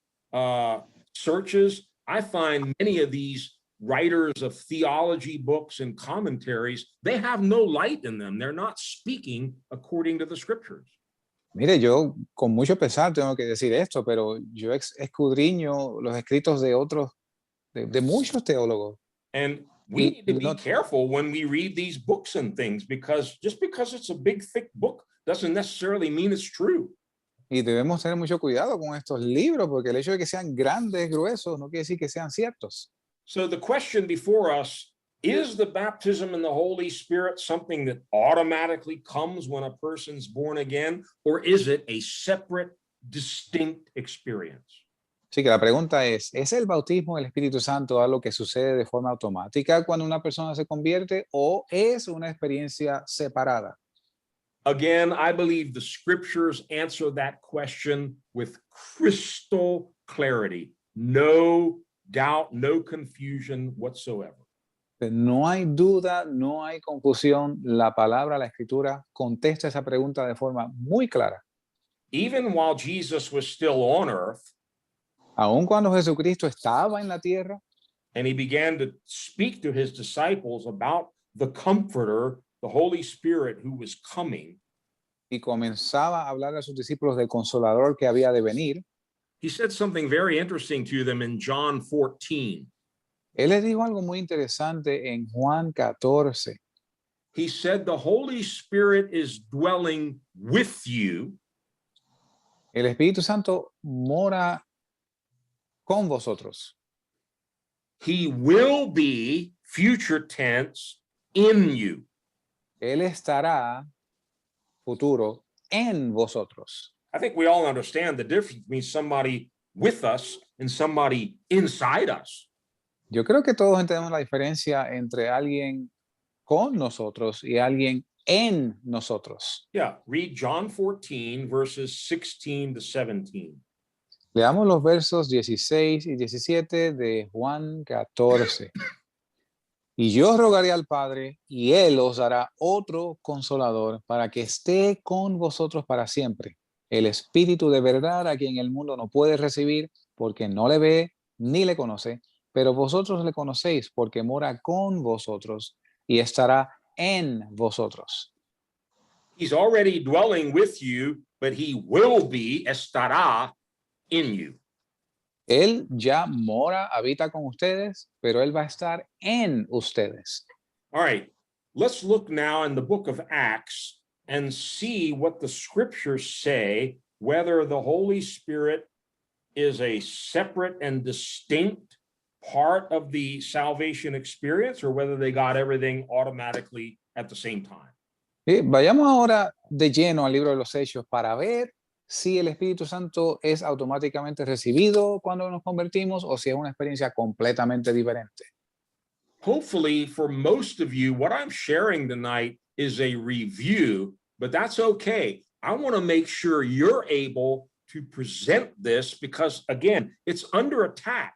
searches, I find many of these writers of theology books and commentaries, they have no light in them. They're not speaking according to the scriptures. Mire, yo con mucho pesar tengo que decir esto, pero yo escudriño los escritos de otros, de muchos teólogos. And we need to be careful when we read these books and things, because just because it's a big, thick book doesn't necessarily mean it's true. Y debemos tener mucho cuidado con estos libros, porque el hecho de que sean grandes, gruesos, no quiere decir que sean ciertos. So the question before us, is the baptism in the Holy Spirit something that automatically comes when a person's born again, or is it a separate, distinct experience? Así que la pregunta ¿es el bautismo del Espíritu Santo algo que sucede de forma automática cuando una persona se convierte o es una experiencia separada? Again, I believe the scriptures answer that question with crystal clarity. No doubt, no confusion whatsoever. No hay duda, no hay confusión. La palabra, la escritura, contesta esa pregunta de forma muy clara. Even while Jesus was still on earth, aun cuando Jesucristo estaba en la tierra, and he began to speak to his disciples about the Comforter, the Holy Spirit who was coming, y comenzaba a hablar a sus discípulos del Consolador que había de venir, he said something very interesting to them in John 14. Él les dijo algo muy interesante en Juan 14. He said, the Holy Spirit is dwelling with you. El Espíritu Santo mora con vosotros. He will be, future tense, in you. Él estará, futuro, en vosotros. I think we all understand the difference between somebody with us and somebody inside us. Yo creo que todos entendemos la diferencia entre alguien con nosotros y alguien en nosotros. Yeah, read John 14, verses 16 to 17. Leamos los versos 16 y 17 de Juan 14. Y yo rogaré al Padre, y Él os dará otro consolador para que esté con vosotros para siempre. El Espíritu de verdad, a quien el mundo no puede recibir, porque no le ve ni le conoce, pero vosotros le conocéis, porque mora con vosotros y estará en vosotros. He's already dwelling with you, but he will be, estará, in you. Él ya mora, habita con ustedes, pero Él va a estar en ustedes. All right, let's look now in the book of Acts and see what the scriptures say, whether the Holy Spirit is a separate and distinct part of the salvation experience or whether they got everything automatically at the same time. Vayamos ahora de lleno al libro de los Hechos para ver si el Espíritu Santo es automáticamente recibido cuando nos convertimos o si es una experiencia completamente diferente. Hopefully, for most of you, what I'm sharing tonight is a review, but that's okay. I want to make sure you're able to present this because, again, it's under attack.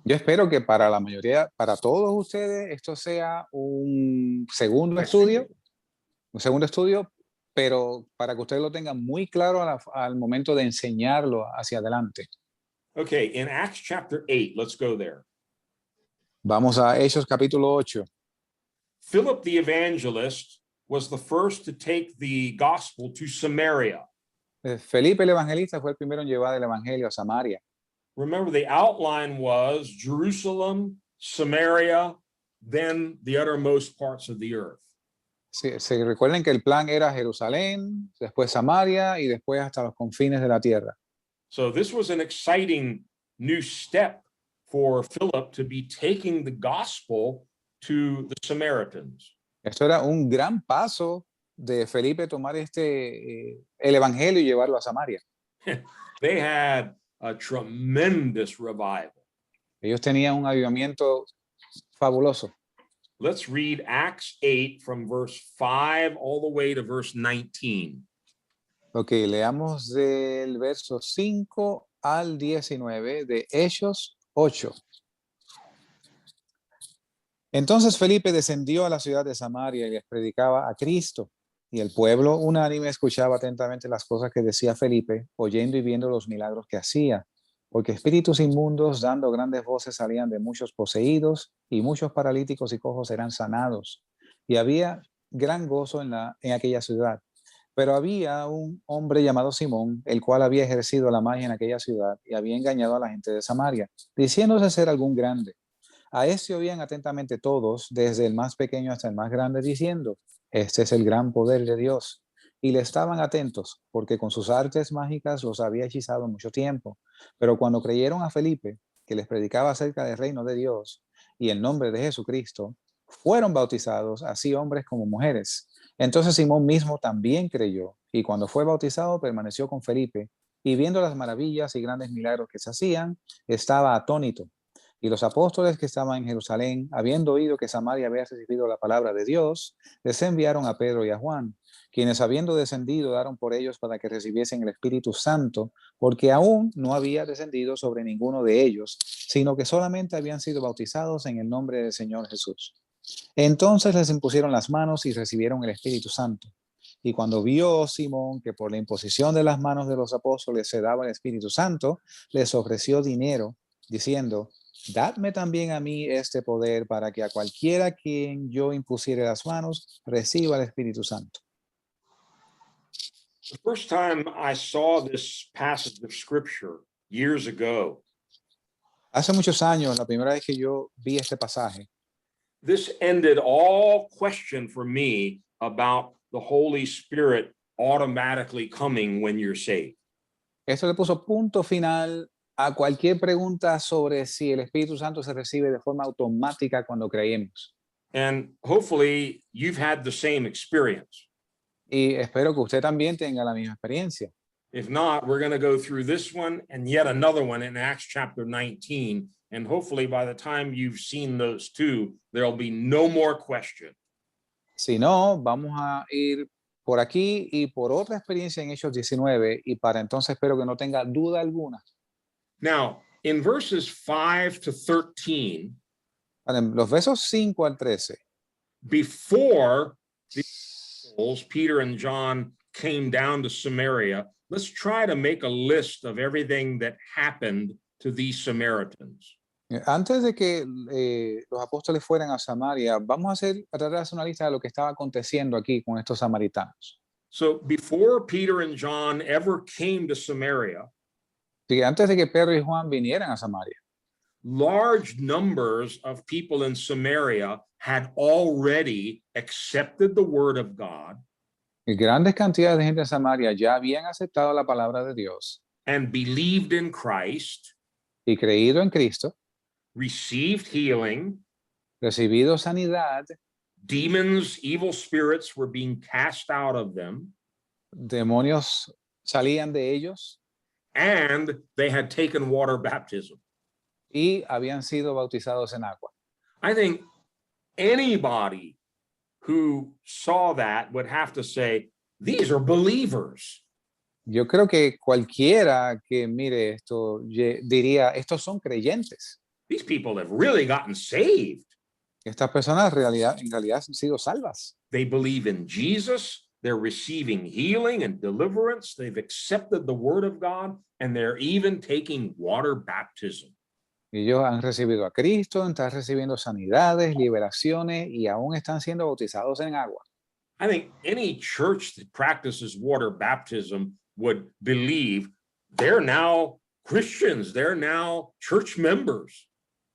Yo espero que para la mayoría, para todos ustedes, esto sea un segundo estudio, pero para que ustedes lo tengan muy claro al momento de enseñarlo hacia adelante. Okay, in Acts chapter 8, let's go there. Vamos a Hechos capítulo 8. Philip the evangelist was the first to take the gospel to Samaria. Felipe el evangelista fue el primero en llevar el evangelio a Samaria. Remember, the outline was Jerusalem, Samaria, then the uttermost parts of the earth. Se recuerden que el plan era Jerusalén, después Samaria y después hasta los confines de la tierra. So this was an exciting new step for Philip to be taking the gospel to the Samaritans. Esto era un gran paso de Felipe tomar el evangelio y llevarlo a Samaria. They had a tremendous revival. Ellos tenían un avivamiento fabuloso. Let's read Acts 8 from verse 5 all the way to verse 19. Ok, leamos del verso 5 al 19 de Hechos 8. Entonces Felipe descendió a la ciudad de Samaria y les predicaba a Cristo. Y el pueblo unánime escuchaba atentamente las cosas que decía Felipe, oyendo y viendo los milagros que hacía. Porque espíritus inmundos, dando grandes voces, salían de muchos poseídos, y muchos paralíticos y cojos eran sanados. Y había gran gozo en aquella ciudad. Pero había un hombre llamado Simón, el cual había ejercido la magia en aquella ciudad y había engañado a la gente de Samaria, diciéndose ser algún grande. A este oían atentamente todos, desde el más pequeño hasta el más grande, diciendo, este es el gran poder de Dios. Y le estaban atentos, porque con sus artes mágicas los había hechizado mucho tiempo. Pero cuando creyeron a Felipe, que les predicaba acerca del reino de Dios y el nombre de Jesucristo, fueron bautizados, así hombres como mujeres. Entonces Simón mismo también creyó, y cuando fue bautizado permaneció con Felipe, y viendo las maravillas y grandes milagros que se hacían, estaba atónito. Y los apóstoles que estaban en Jerusalén, habiendo oído que Samaria había recibido la palabra de Dios, les enviaron a Pedro y a Juan, quienes habiendo descendido daron por ellos para que recibiesen el Espíritu Santo, porque aún no había descendido sobre ninguno de ellos, sino que solamente habían sido bautizados en el nombre del Señor Jesús. Entonces les impusieron las manos y recibieron el Espíritu Santo. Y cuando vio Simón que por la imposición de las manos de los apóstoles se daba el Espíritu Santo, les ofreció dinero, diciendo, dadme también a mí este poder para que a cualquiera quien yo impusiere las manos reciba el Espíritu Santo. The first time I saw this passage of scripture years ago, Hace muchos años, la primera vez que yo vi este pasaje, this ended all question for me about the Holy Spirit automatically coming when you're saved. esto le puso punto final a cualquier pregunta sobre si el Espíritu Santo se recibe de forma automática cuando creemos. And hopefully you've had the same experience. Y espero que usted también tenga la misma experiencia. If not, we're going to go through this one and yet another one in Acts chapter 19. And hopefully by the time you've seen those two, there'll be no more question. Si no, vamos a ir por aquí y por otra experiencia en Hechos 19 y para entonces espero que no tenga duda alguna. Now, in verses 5 to 13, Los versos 5 al 13, before the apostles, Peter and John came down to Samaria, let's try to make a list of everything that happened to these Samaritans. antes de que los apóstoles fueran a Samaria, vamos a tratar de hacer una lista de lo que estaba aconteciendo aquí con estos samaritanos. So before Peter and John ever came to Samaria, Sí, antes de que Pedro y Juan vinieran a Samaria, large numbers of people in Samaria had already accepted the word of God grandes cantidades de gente en Samaria ya habían aceptado la palabra de Dios and believed in Christ, y creído en Cristo, received healing, recibido sanidad, Demons, evil spirits were being cast out of them, Demonios salían de ellos and they had taken water baptism. y habían sido bautizados en agua. I think anybody who saw that would have to say, these are believers. Yo creo que cualquiera que mire esto diría, estos son creyentes. These people have really gotten saved. Estas personas en realidad han sido salvas. They believe in Jesus. They're receiving healing and deliverance. They've accepted the word of God, and they're even taking water baptism. Ellos han recibido a Cristo, están recibiendo sanidades, liberaciones y aún están siendo bautizados en agua. I think any church that practices water baptism would believe they're now Christians. They're now church members.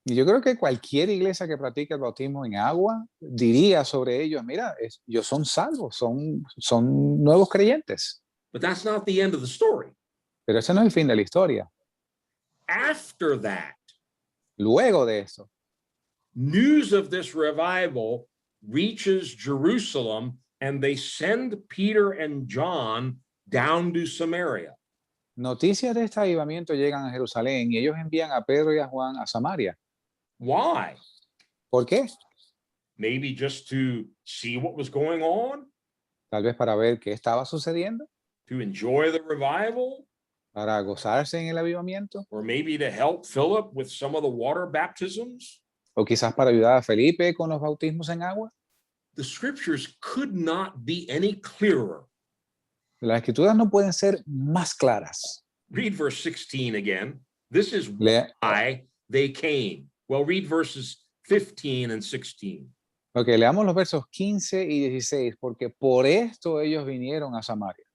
Y yo creo que cualquier iglesia que practique el bautismo en agua diría sobre ellos, mira, ellos son salvos, son nuevos creyentes. But that's not the end of the story. Pero ese no es el fin de la historia. After that, Luego de esto, news of this revival reaches Jerusalem, and they send Peter and John down to Samaria. noticias de este avivamiento llegan a Jerusalén y ellos envían a Pedro y a Juan a Samaria. Why? ¿Por qué? Maybe just to see what was going on, Tal vez para ver qué estaba sucediendo, to enjoy the revival, para gozarse en el avivamiento, or maybe to help Philip with some of the water baptisms. o quizás para ayudar a Felipe con los bautismos en agua. The scriptures could not be any clearer. Las escrituras no pueden ser más claras. Read verse 16 again. This is Lea, why they came. Well, read verses 15 and 16. ok, leamos los versos 15 y 16, porque por esto ellos vinieron a Samaria.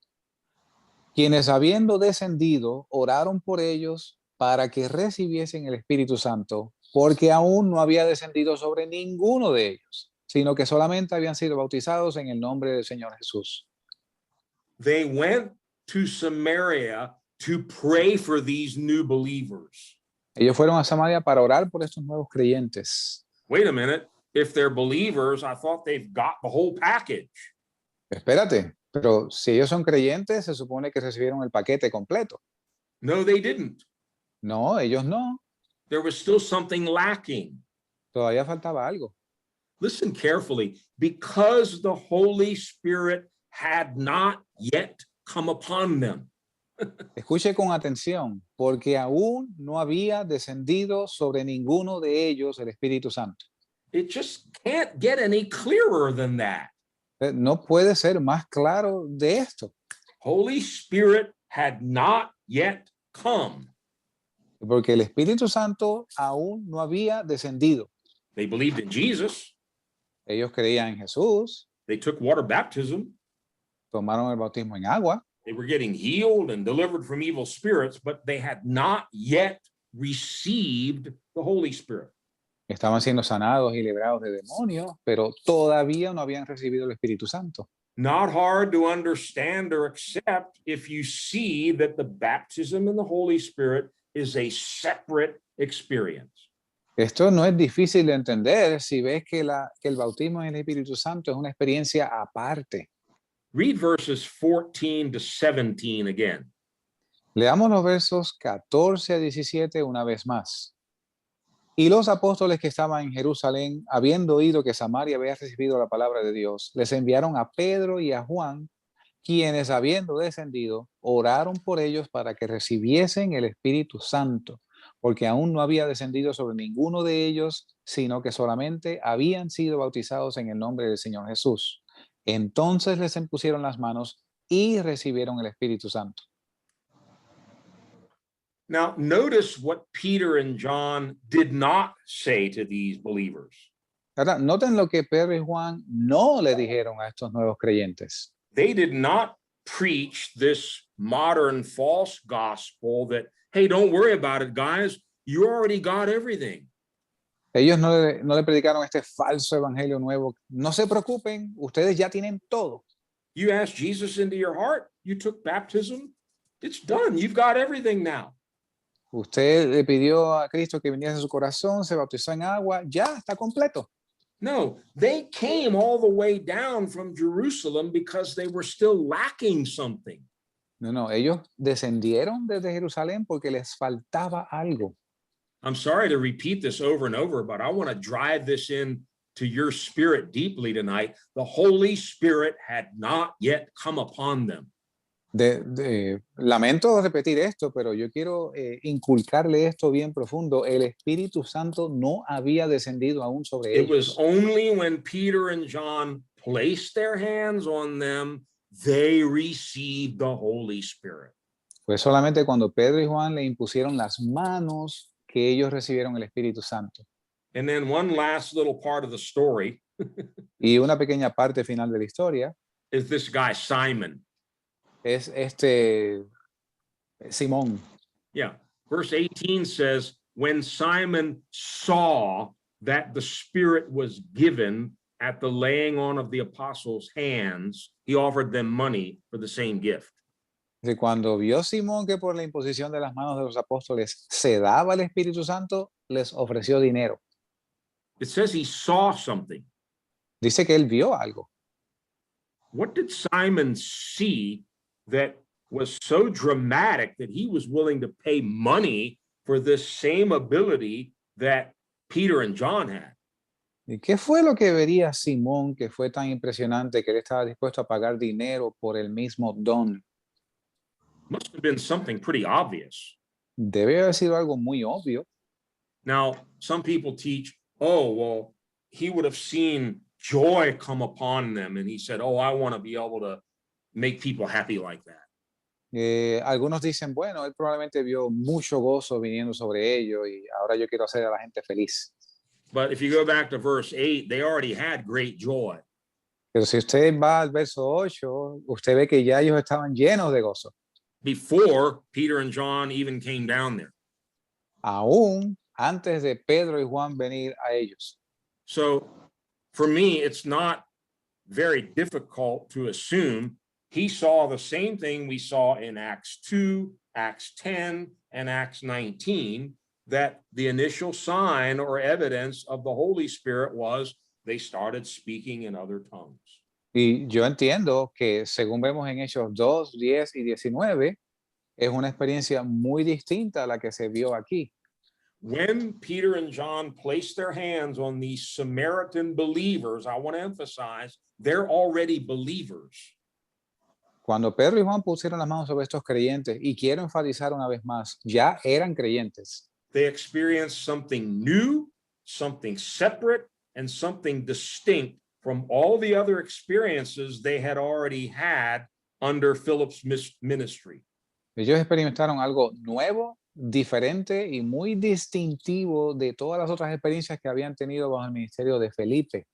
Quienes habiendo descendido, oraron por ellos para que recibiesen el Espíritu Santo, porque aún no había descendido sobre ninguno de ellos, sino que solamente habían sido bautizados en el nombre del Señor Jesús. They went to Samaria to pray for these new believers. Ellos fueron a Samaria para orar por estos nuevos creyentes. Wait a minute. If they're believers, I thought they've got the whole package. Espérate, pero si ellos son creyentes, se supone que recibieron el paquete completo. No, they didn't. No, ellos no. There was still something lacking. Todavía faltaba algo. Listen carefully. Because the Holy Spirit had not yet come upon them. Escuche con atención, porque aún no había descendido sobre ninguno de ellos el Espíritu Santo. It just can't get any clearer than that. No puede ser más claro de esto, Holy Spirit had not yet come. porque el Espíritu Santo aún no había descendido. They believed in Jesus. Ellos creían en Jesús, They took water baptism. tomaron el bautismo en agua, They were getting healed and delivered from evil spirits, but they had not yet received the Holy Spirit. estaban siendo sanados y librados de demonios, pero todavía no habían recibido el Espíritu Santo. Not hard to understand or accept if you see that the baptism in the Holy Spirit is a separate experience. Esto no es difícil de entender si ves que el bautismo en el Espíritu Santo es una experiencia aparte. Read verses 14 to 17 again. Leamos los versos 14 a 17 una vez más. Y los apóstoles que estaban en Jerusalén, habiendo oído que Samaria había recibido la palabra de Dios, les enviaron a Pedro y a Juan, quienes habiendo descendido, oraron por ellos para que recibiesen el Espíritu Santo, porque aún no había descendido sobre ninguno de ellos, sino que solamente habían sido bautizados en el nombre del Señor Jesús. Entonces les impusieron las manos y recibieron el Espíritu Santo. Now, notice what Peter and John did not say to these believers. Ahora, noten lo que Pedro y Juan no le dijeron a estos nuevos creyentes. They did not preach this modern false gospel that, hey, don't worry about it, guys. You already got everything. Ellos no le predicaron este falso evangelio nuevo. No se preocupen, ustedes ya tienen todo. You asked Jesus into your heart. You took baptism. It's done. You've got everything now. Usted le pidió a Cristo que viniese a su corazón, se bautizó en agua, ya está completo. No, they came all the way down from Jerusalem because they were still lacking something. No, no, ellos descendieron desde Jerusalén porque les faltaba algo. I'm sorry to repeat this over and over, but I want to drive this in to your spirit deeply tonight. The Holy Spirit had not yet come upon them. Lamento repetir esto, pero yo quiero inculcarle esto bien profundo. El Espíritu Santo no había descendido aún sobre It was ellos. only when Peter and John placed their hands on them, they received the Holy Spirit. Fue solamente cuando Pedro y Juan le impusieron las manos que ellos recibieron el Espíritu Santo. And then one last little part of the story Y una pequeña parte final de la historia is this guy, Simon. es Simón. Yeah. Verse 18 says, when Simon saw that the Spirit was given at the laying on of the apostles' hands, he offered them money for the same gift. De cuando vio Simón que por la imposición de las manos de los apóstoles se daba el Espíritu Santo, les ofreció dinero. It says he saw something. Dice que él vio algo. What did Simon see that was so dramatic that he was willing to pay money for this same ability that Peter and John had? ¿Y qué fue lo que vería Simón que fue tan impresionante que él estaba dispuesto a pagar dinero por el mismo don? Must have been something pretty obvious. Debe haber sido algo muy obvio. Now, some people teach, oh, well, he would have seen joy come upon them. And he said, oh, I want to be able to make people happy like that. Algunos dicen, bueno, él probablemente vio mucho gozo viniendo sobre ellos y ahora yo quiero hacer a la gente feliz. But if you go back to verse 8, they already had great joy. Pero si usted va al verso 8, usted ve que ya ellos estaban llenos de gozo. Before Peter and John even came down there. Aún antes de Pedro y Juan venir a ellos. So for me, it's not very difficult to assume he saw the same thing we saw in Acts 2, Acts 10, and Acts 19, that the initial sign or evidence of the Holy Spirit was they started speaking in other tongues. Y yo entiendo que según vemos en Hechos 2, 10 y 19, es una experiencia muy distinta a la que se vio aquí. When Peter and John placed their hands on these Samaritan believers, I want to emphasize, they're already believers. Cuando Pedro y Juan pusieron las manos sobre estos creyentes, y quiero enfatizar una vez más, ya eran creyentes. They experienced something new, something separate, and something distinct from all the other experiences they had already had under Philip's ministry. Ellos experimentaron algo nuevo, diferente y muy distintivo de todas las otras experiencias que habían tenido bajo el ministerio de Felipe.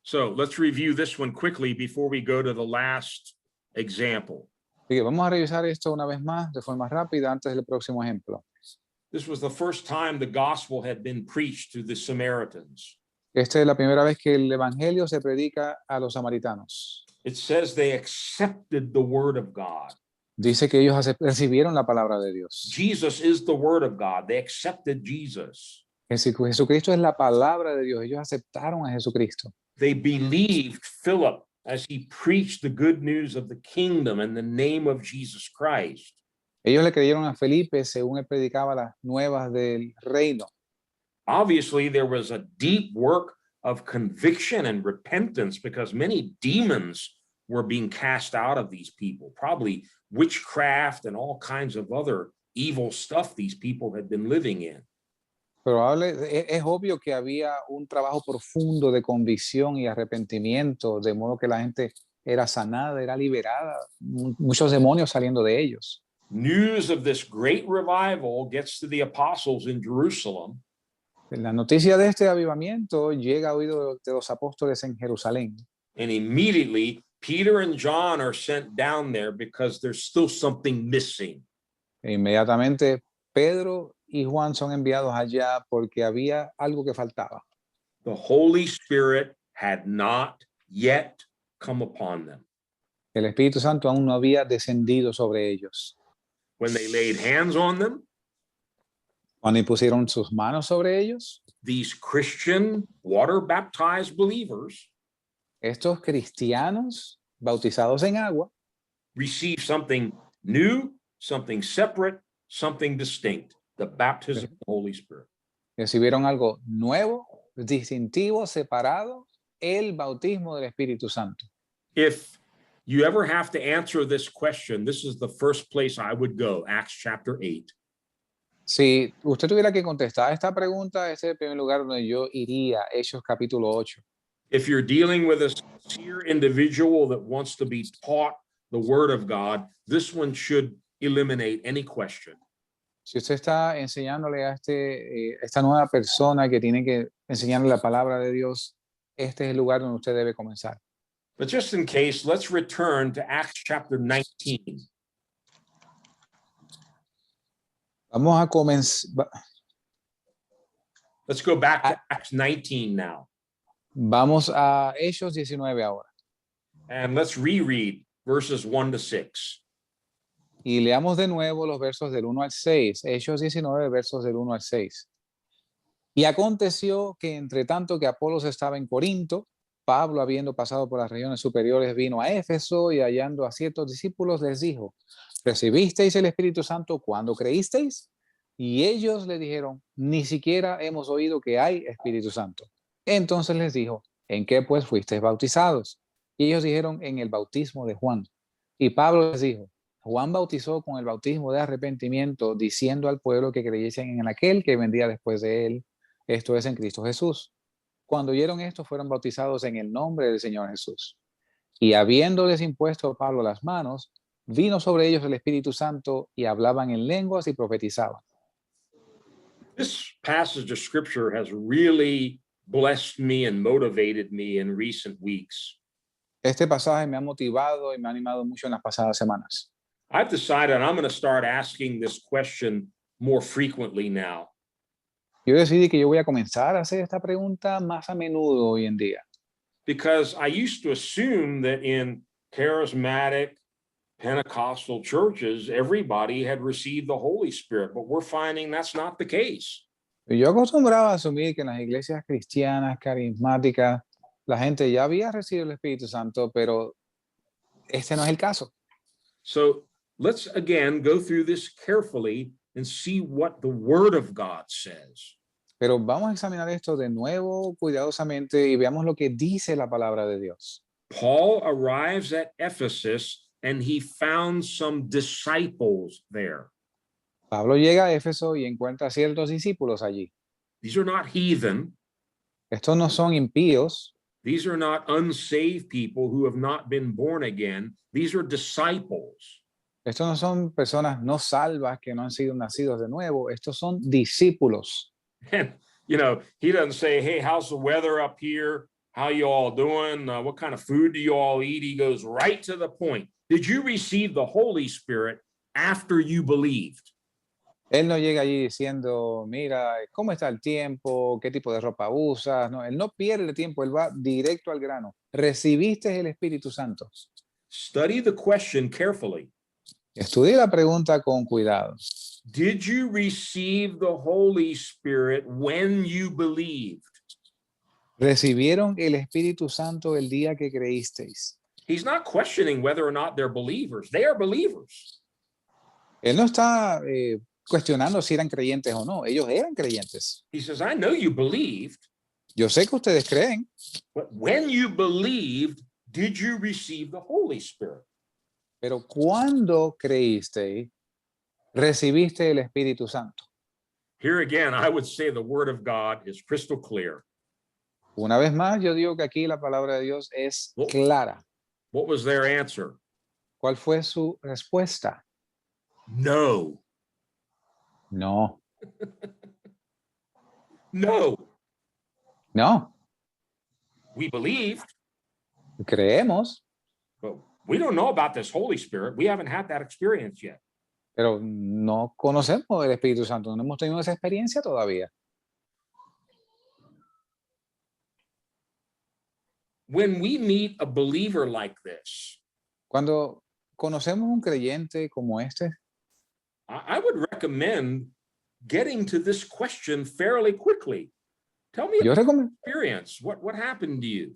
So let's review this one quickly before we go to the last example. Así que vamos a revisar esto una vez más de forma rápida antes del próximo ejemplo. This was the first time the gospel had been preached to the Samaritans. Esta es la primera vez que el evangelio se predica a los samaritanos. It says they accepted the word of God. Dice que ellos recibieron la palabra de Dios. Jesus is the word of God. They accepted Jesus. Jesucristo es la palabra de Dios. Ellos aceptaron a Jesucristo. They believed Philip as he preached the good news of the kingdom in the name of Jesus Christ. Ellos le creyeron a Felipe según él predicaba las nuevas del reino. Obviously, there was a deep work of conviction and repentance because many demons were being cast out of these people, probably witchcraft and all kinds of other evil stuff these people had been living in. Es obvio que había un trabajo profundo de convicción y arrepentimiento, de modo que la gente era sanada, era liberada, muchos demonios saliendo de ellos. News of this great revival gets to the apostles in Jerusalem. La noticia de este avivamiento llega a oídos de los apóstoles en Jerusalén. And immediately, Peter and John are sent down there because there's still something missing. E inmediatamente, Pedro y Juan son enviados allá porque había algo que faltaba. The Holy Spirit had not yet come upon them. El Espíritu Santo aún no había descendido sobre ellos. When they laid hands on them, Cuando impusieron sus manos sobre ellos, these Christian water baptized believers estos cristianos bautizados en agua receive something new, something separate, something distinct, the baptism of the Holy Spirit. recibieron algo nuevo, distintivo, separado, el bautismo del Espíritu Santo. If you ever have to answer this question, this is the first place I would go, Acts chapter 8. Si usted tuviera que contestar esta pregunta, ese es el primer lugar donde yo iría, Hechos capítulo 8. If you're dealing with a sincere individual that wants to be taught the word of God, this one should eliminate any question. Si usted está enseñándole a esta nueva persona que tiene que enseñarle la palabra de Dios, este es el lugar donde usted debe comenzar. But just in case, let's return to Acts chapter 19. Vamos a comenzar. Let's go back to Acts 19 now. Vamos a Hechos 19 ahora. And let's reread verses 1 to 6. Y leamos de nuevo los versos del 1 al 6. Hechos 19, versos del 1 al 6. Y aconteció que entre tanto que Apolos estaba en Corinto, Pablo, habiendo pasado por las regiones superiores, vino a Éfeso y hallando a ciertos discípulos les dijo: ¿recibisteis el Espíritu Santo cuando creísteis? Y ellos le dijeron: ni siquiera hemos oído que hay Espíritu Santo. Entonces les dijo: ¿en qué pues fuisteis bautizados? Y ellos dijeron: en el bautismo de Juan. Y Pablo les dijo: Juan bautizó con el bautismo de arrepentimiento, diciendo al pueblo que creyesen en aquel que vendría después de él, esto es, en Cristo Jesús. Cuando oyeron esto, fueron bautizados en el nombre del Señor Jesús. Y habiéndoles impuesto Pablo las manos, vino sobre ellos el Espíritu Santo y hablaban en lenguas y profetizaban. This passage of scripture has really blessed me and motivated me in recent weeks. Este pasaje me ha motivado y me ha animado mucho en las pasadas semanas. I've decided I'm going to start asking this question more frequently now. Yo decidí que yo voy a comenzar a hacer esta pregunta más a menudo hoy en día. Because I used to assume that in charismatic Pentecostal churches, everybody had received the Holy Spirit, but we're finding that's not the case. Yo acostumbraba a asumir que en las iglesias cristianas, carismáticas, la gente ya había recibido el Espíritu Santo, pero este no es el caso. So let's again go through this carefully and see what the Word of God says. Pero vamos a examinar esto de nuevo cuidadosamente y veamos lo que dice la palabra de Dios. Paul arrives at Ephesus and he found some disciples there. Pablo llega a Éfeso y encuentra ciertos discípulos allí. These are not heathen. Estos no son impíos, These are not unsaved people who have not been born again. These are disciples. estos no son personas no salvas que no han sido nacidos de nuevo, estos son discípulos. And, you know, he doesn't say, hey, how's the weather up here? How you all doing? What kind of food do you all eat? He goes right to the point. Did you receive the Holy Spirit after you believed? Él no llega allí diciendo, mira, ¿cómo está el tiempo? ¿Qué tipo de ropa usas? No, él no pierde tiempo, él va directo al grano. ¿Recibiste el Espíritu Santo? Study the question carefully. Estudie la pregunta con cuidado. Did you receive the Holy Spirit when you believed? ¿Recibieron el Espíritu Santo el día que creísteis? He's not questioning whether or not they're believers. They are believers. Él no está cuestionando si eran creyentes o no. Ellos eran creyentes. He says, I know you believed, Yo sé que ustedes creen, but when you believed, did you receive the Holy Spirit? pero cuando creísteis, recibiste el Espíritu Santo. Here again, I would say the word of God is crystal clear. Una vez más, yo digo que aquí la palabra de Dios es clara. What was their answer? ¿Cuál fue su respuesta? No. No, No. no. We believed, Creemos, but we don't know about this Holy Spirit. We haven't had that experience yet. pero no conocemos el Espíritu Santo. No hemos tenido esa experiencia todavía. When we meet a believer like this, Cuando conocemos un creyente como este, I would recommend getting to this question fairly quickly. Tell me Yo, about recom- your experience. What happened to you?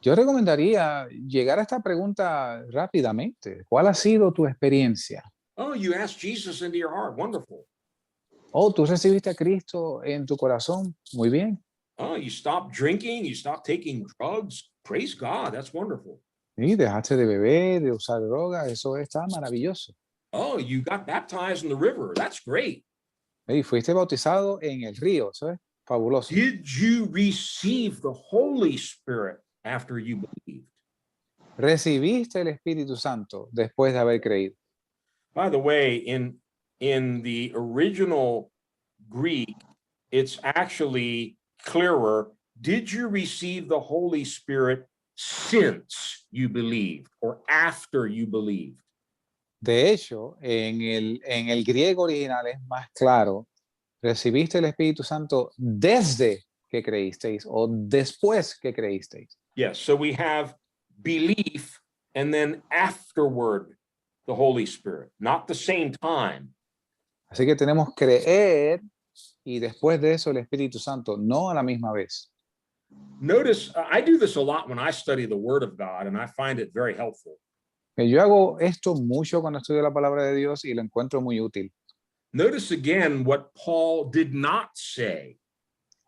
yo recomendaría llegar a esta pregunta rápidamente. ¿Cuál ha sido tu experiencia? Oh, you asked Jesus into your heart. Wonderful. Oh, tú recibiste a Cristo en tu corazón. Muy bien. Oh, you stopped drinking. You stopped taking drugs. Praise God. That's wonderful. Y dejaste de beber, de usar drogas. Eso está maravilloso. Oh, you got baptized in the river. That's great. Y fuiste bautizado en el río. Eso es fabuloso. Did you receive the Holy Spirit after you believed? Recibiste el Espíritu Santo después de haber creído. By the way, in the original Greek, it's actually clearer. Did you receive the Holy Spirit since you believed or after you believed? De hecho, en el griego original es más claro. Recibiste el Espíritu Santo desde que creísteis o después que creísteis. Yes, so we have belief and then afterward the Holy Spirit, not the same time. Así que tenemos creer y después de eso el Espíritu Santo, no a la misma vez. Notice, I do this a lot when I study the Word of God, and I find it very helpful. Yo hago esto mucho cuando estudio la palabra de Dios y lo encuentro muy útil. Notice again what Paul did not say.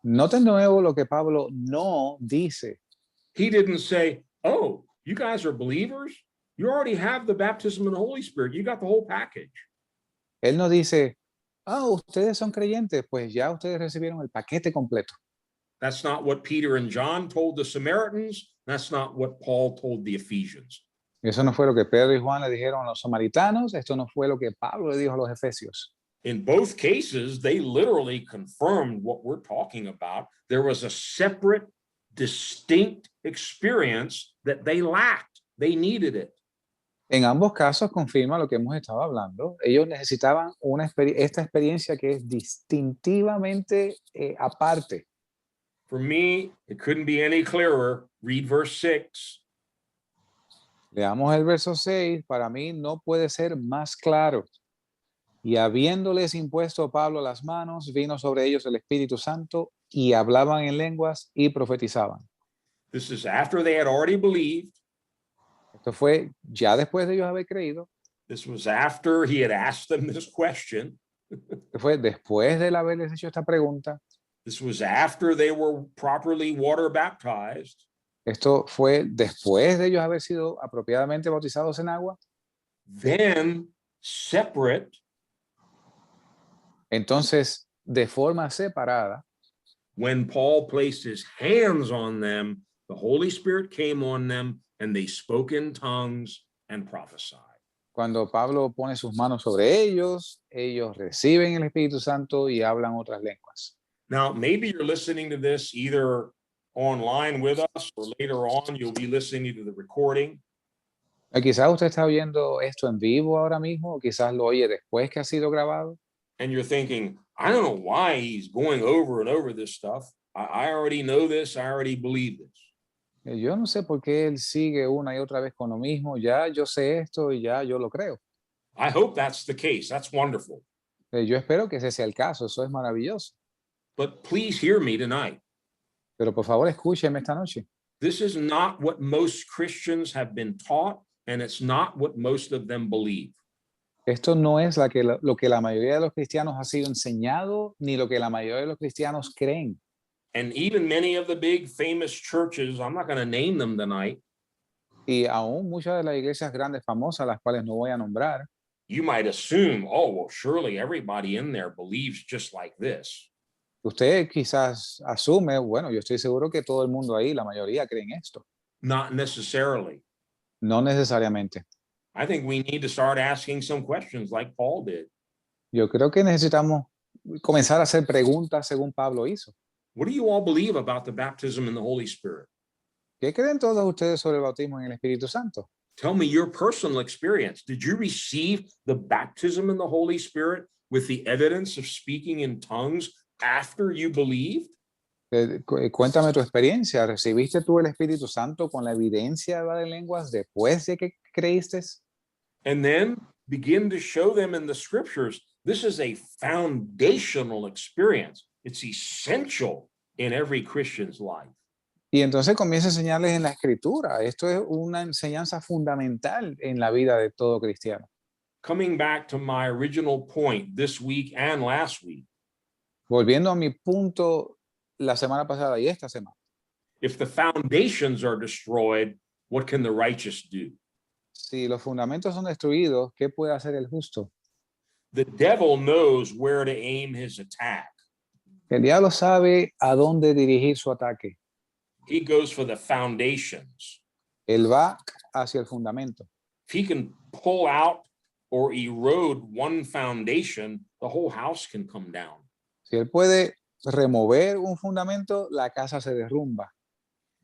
Noten de nuevo lo que Pablo no dice. He didn't say, oh, you guys are believers? You already have the baptism in the Holy Spirit. You got the whole package. Él no dice, ustedes son creyentes, pues ya ustedes recibieron el paquete completo. That's not what Peter and John told the Samaritans. That's not what Paul told the Ephesians. Eso no fue lo que Pedro y Juan le dijeron a los samaritanos, esto no fue lo que Pablo le dijo a los efesios. In both cases, they literally confirmed what we're talking about. There was a separate, distinct experience that they lacked. They needed it. En ambos casos confirma lo que hemos estado hablando. Ellos necesitaban esta experiencia que es distintivamente aparte. For me, it couldn't be any clearer. Read verse 6. Leamos el verso 6, para mí no puede ser más claro. Y habiéndoles impuesto Pablo las manos, vino sobre ellos el Espíritu Santo y hablaban en lenguas y profetizaban. This is after they had already believed. Esto fue ya después de ellos haber creído. This was after he had asked them this question. Esto fue después de haberles hecho esta pregunta. This was after they were properly water baptized. Esto fue después de ellos haber sido apropiadamente bautizados en agua. Then separate. Entonces, de forma separada, When Paul placed his hands on them, the Holy Spirit came on them and they spoke in tongues and prophesied. cuando Pablo pone sus manos sobre ellos, ellos reciben el Espíritu Santo y hablan otras lenguas. Now, maybe you're listening to this either online with us or later on you'll be listening to the recording. Quizás usted está oyendo esto en vivo ahora mismo, o quizás lo oye después que ha sido grabado. And you're thinking, I don't know why he's going over and over this stuff. I already know this. I already believe this. Yo no sé por qué él sigue una y otra vez con lo mismo. Ya yo sé esto y ya yo lo creo. I hope that's the case. That's wonderful. Yo espero que ese sea el caso. Eso es maravilloso. But please hear me tonight. Pero por favor, escúcheme esta noche. This is not what most Christians have been taught, and it's not what most of them believe. Esto no es lo que la mayoría de los cristianos ha sido enseñado, ni lo que la mayoría de los cristianos creen. And even many of the big famous churches, I'm not going to name them tonight. Y aún muchas de las iglesias grandes famosas, las cuales no voy a nombrar, You might assume, oh, well, surely everybody in there believes just like this. usted quizás asume, bueno, yo estoy seguro que todo el mundo ahí, la mayoría creen esto. Not necessarily. No necesariamente. I think we need to start asking some questions like Paul did. Yo creo que necesitamos comenzar a hacer preguntas según Pablo hizo. What do you all believe about the baptism in the Holy Spirit? ¿Qué creen todos ustedes sobre el bautismo en el Espíritu Santo? Tell me your personal experience. Did you receive the baptism in the Holy Spirit with the evidence of speaking in tongues after you believed? Cuéntame tu experiencia. ¿Recibiste tú el Espíritu Santo con la evidencia de hablar en lenguas después de que creíste? And then begin to show them in the scriptures This is a foundational experience. It's essential in every Christian's life. Y entonces comienza a enseñarles en la escritura. Esto es una enseñanza fundamental en la vida de todo cristiano. Coming back to my original point this week and last week, Volviendo a mi punto la semana pasada y esta semana. if the foundations are destroyed, what can the righteous do? Si los fundamentos son destruidos, ¿qué puede hacer el justo? The devil knows where to aim his attack. El diablo sabe a dónde dirigir su ataque. He goes for the foundations. Él va hacia el fundamento. If he can pull out or erode one foundation, the whole house can come down. Si él puede remover un fundamento, la casa se derrumba.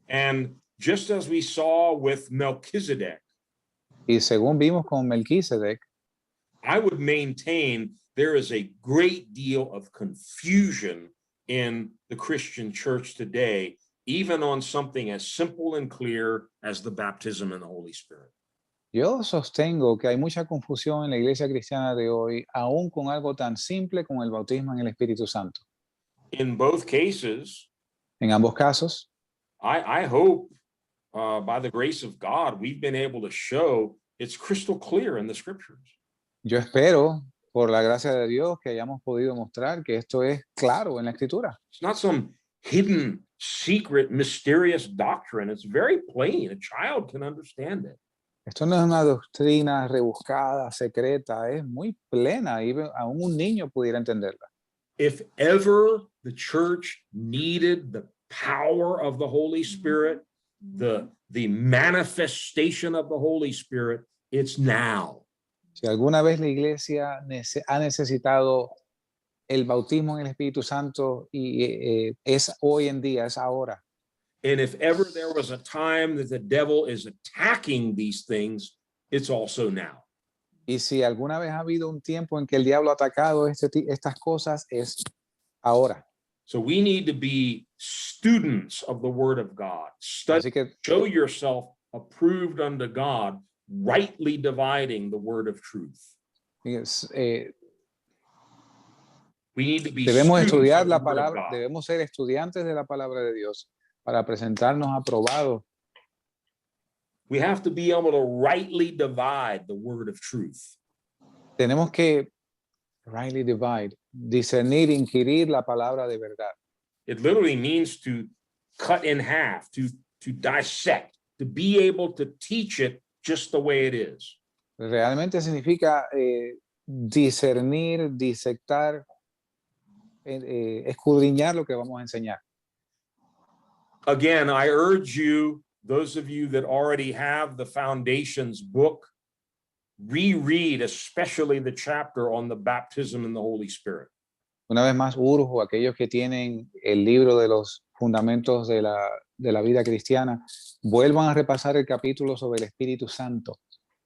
And just as we saw with Melchizedek, Y según vimos con Melquisedec, I would maintain there is a great deal of confusion in the Christian church today, even on something as simple and clear as the baptism in the Holy Spirit. yo sostengo que hay mucha confusión en la iglesia cristiana de hoy, aún con algo tan simple como el bautismo en el Espíritu Santo. In both cases, En ambos casos, I hope by the grace of God, we've been able to show it's crystal clear in the scriptures. yo espero, por la gracia de Dios, que hayamos podido mostrar que esto es claro en la Escritura. It's not some hidden, secret, mysterious doctrine. It's very plain. A child can understand it. Esto no es una doctrina rebuscada, secreta, es muy plena y aún un niño pudiera entenderla. If ever the church needed the power of the Holy Spirit, the manifestation of the Holy Spirit, it's now. Si alguna vez la iglesia ha necesitado el bautismo en el Espíritu Santo y es hoy en día, es ahora. And if ever there was a time that the devil is attacking these things, it's also now. Y si alguna vez ha habido un tiempo en que el diablo ha atacado estas cosas, es ahora. So we need to be students of the Word of God. Study, Así que show yourself approved unto God, rightly dividing the word of truth. We need to be debemos students estudiar of la the Word of palabra, God. debemos ser estudiantes de la palabra de Dios para presentarnos aprobados. We have to be able to rightly divide the word of truth. Tenemos que rightly divide, discernir, inquirir la palabra de verdad. It literally means to cut in half, to dissect, to be able to teach it just the way it is. Realmente significa discernir, disectar, escudriñar lo que vamos a enseñar. Again, I urge you, those of you that already have the Foundations book, reread especially the chapter on the baptism in the Holy Spirit. Una vez más, urjo a aquellos que tienen el libro de los fundamentos de la vida cristiana, vuelvan a repasar el capítulo sobre el Espíritu Santo.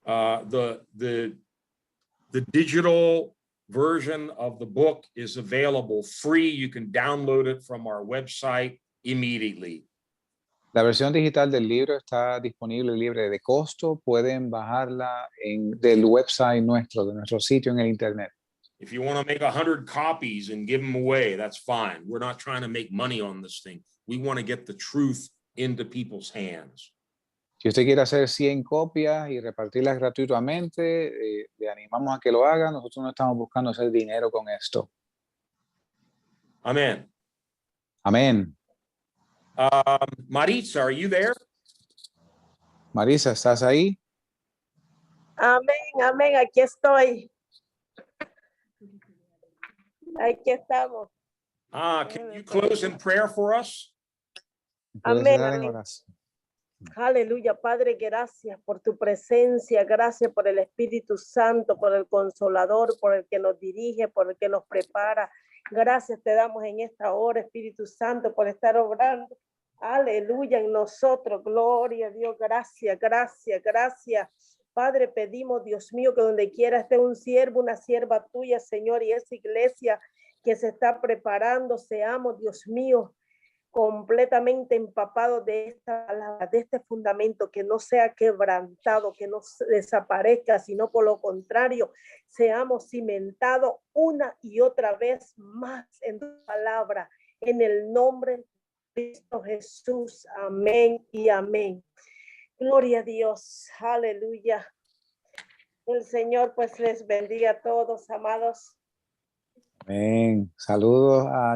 The digital version of the book is available free. You can download it from our website immediately. La versión digital del libro está disponible libre de costo. Pueden bajarla del website nuestro, de nuestro sitio en el internet. If you want to make 100 copies and give them away, that's fine. We're not trying to make money on this thing. We want to get the truth into people's hands. Si usted quiere hacer 100 copias y repartirlas gratuitamente, le animamos a que lo haga. Nosotros no estamos buscando hacer dinero con esto. Amen. Amén. Maritza, are you there? Marisa, ¿estás ahí? Amén, amén, aquí estoy. Aquí estamos. Can you close in prayer for us? ¿Puedes Amén, dar en amén. oración? Aleluya, Padre, gracias por tu presencia, gracias por el Espíritu Santo, por el Consolador, por el que nos dirige, por el que nos prepara. Gracias te damos en esta hora, Espíritu Santo, por estar obrando. Aleluya, en nosotros, gloria a Dios, gracias, gracias, gracias. Padre, pedimos, Dios mío, que donde quiera esté un siervo, una sierva tuya, Señor, y esa iglesia que se está preparando, seamos, Dios mío, completamente empapados de esta palabra, de este fundamento, que no sea quebrantado, que no desaparezca, sino por lo contrario, seamos cimentados una y otra vez más en tu palabra, en el nombre de Cristo Jesús. Amén y amén. Gloria a Dios. Aleluya. El Señor pues les bendiga a todos, amados. Amén. Saludos a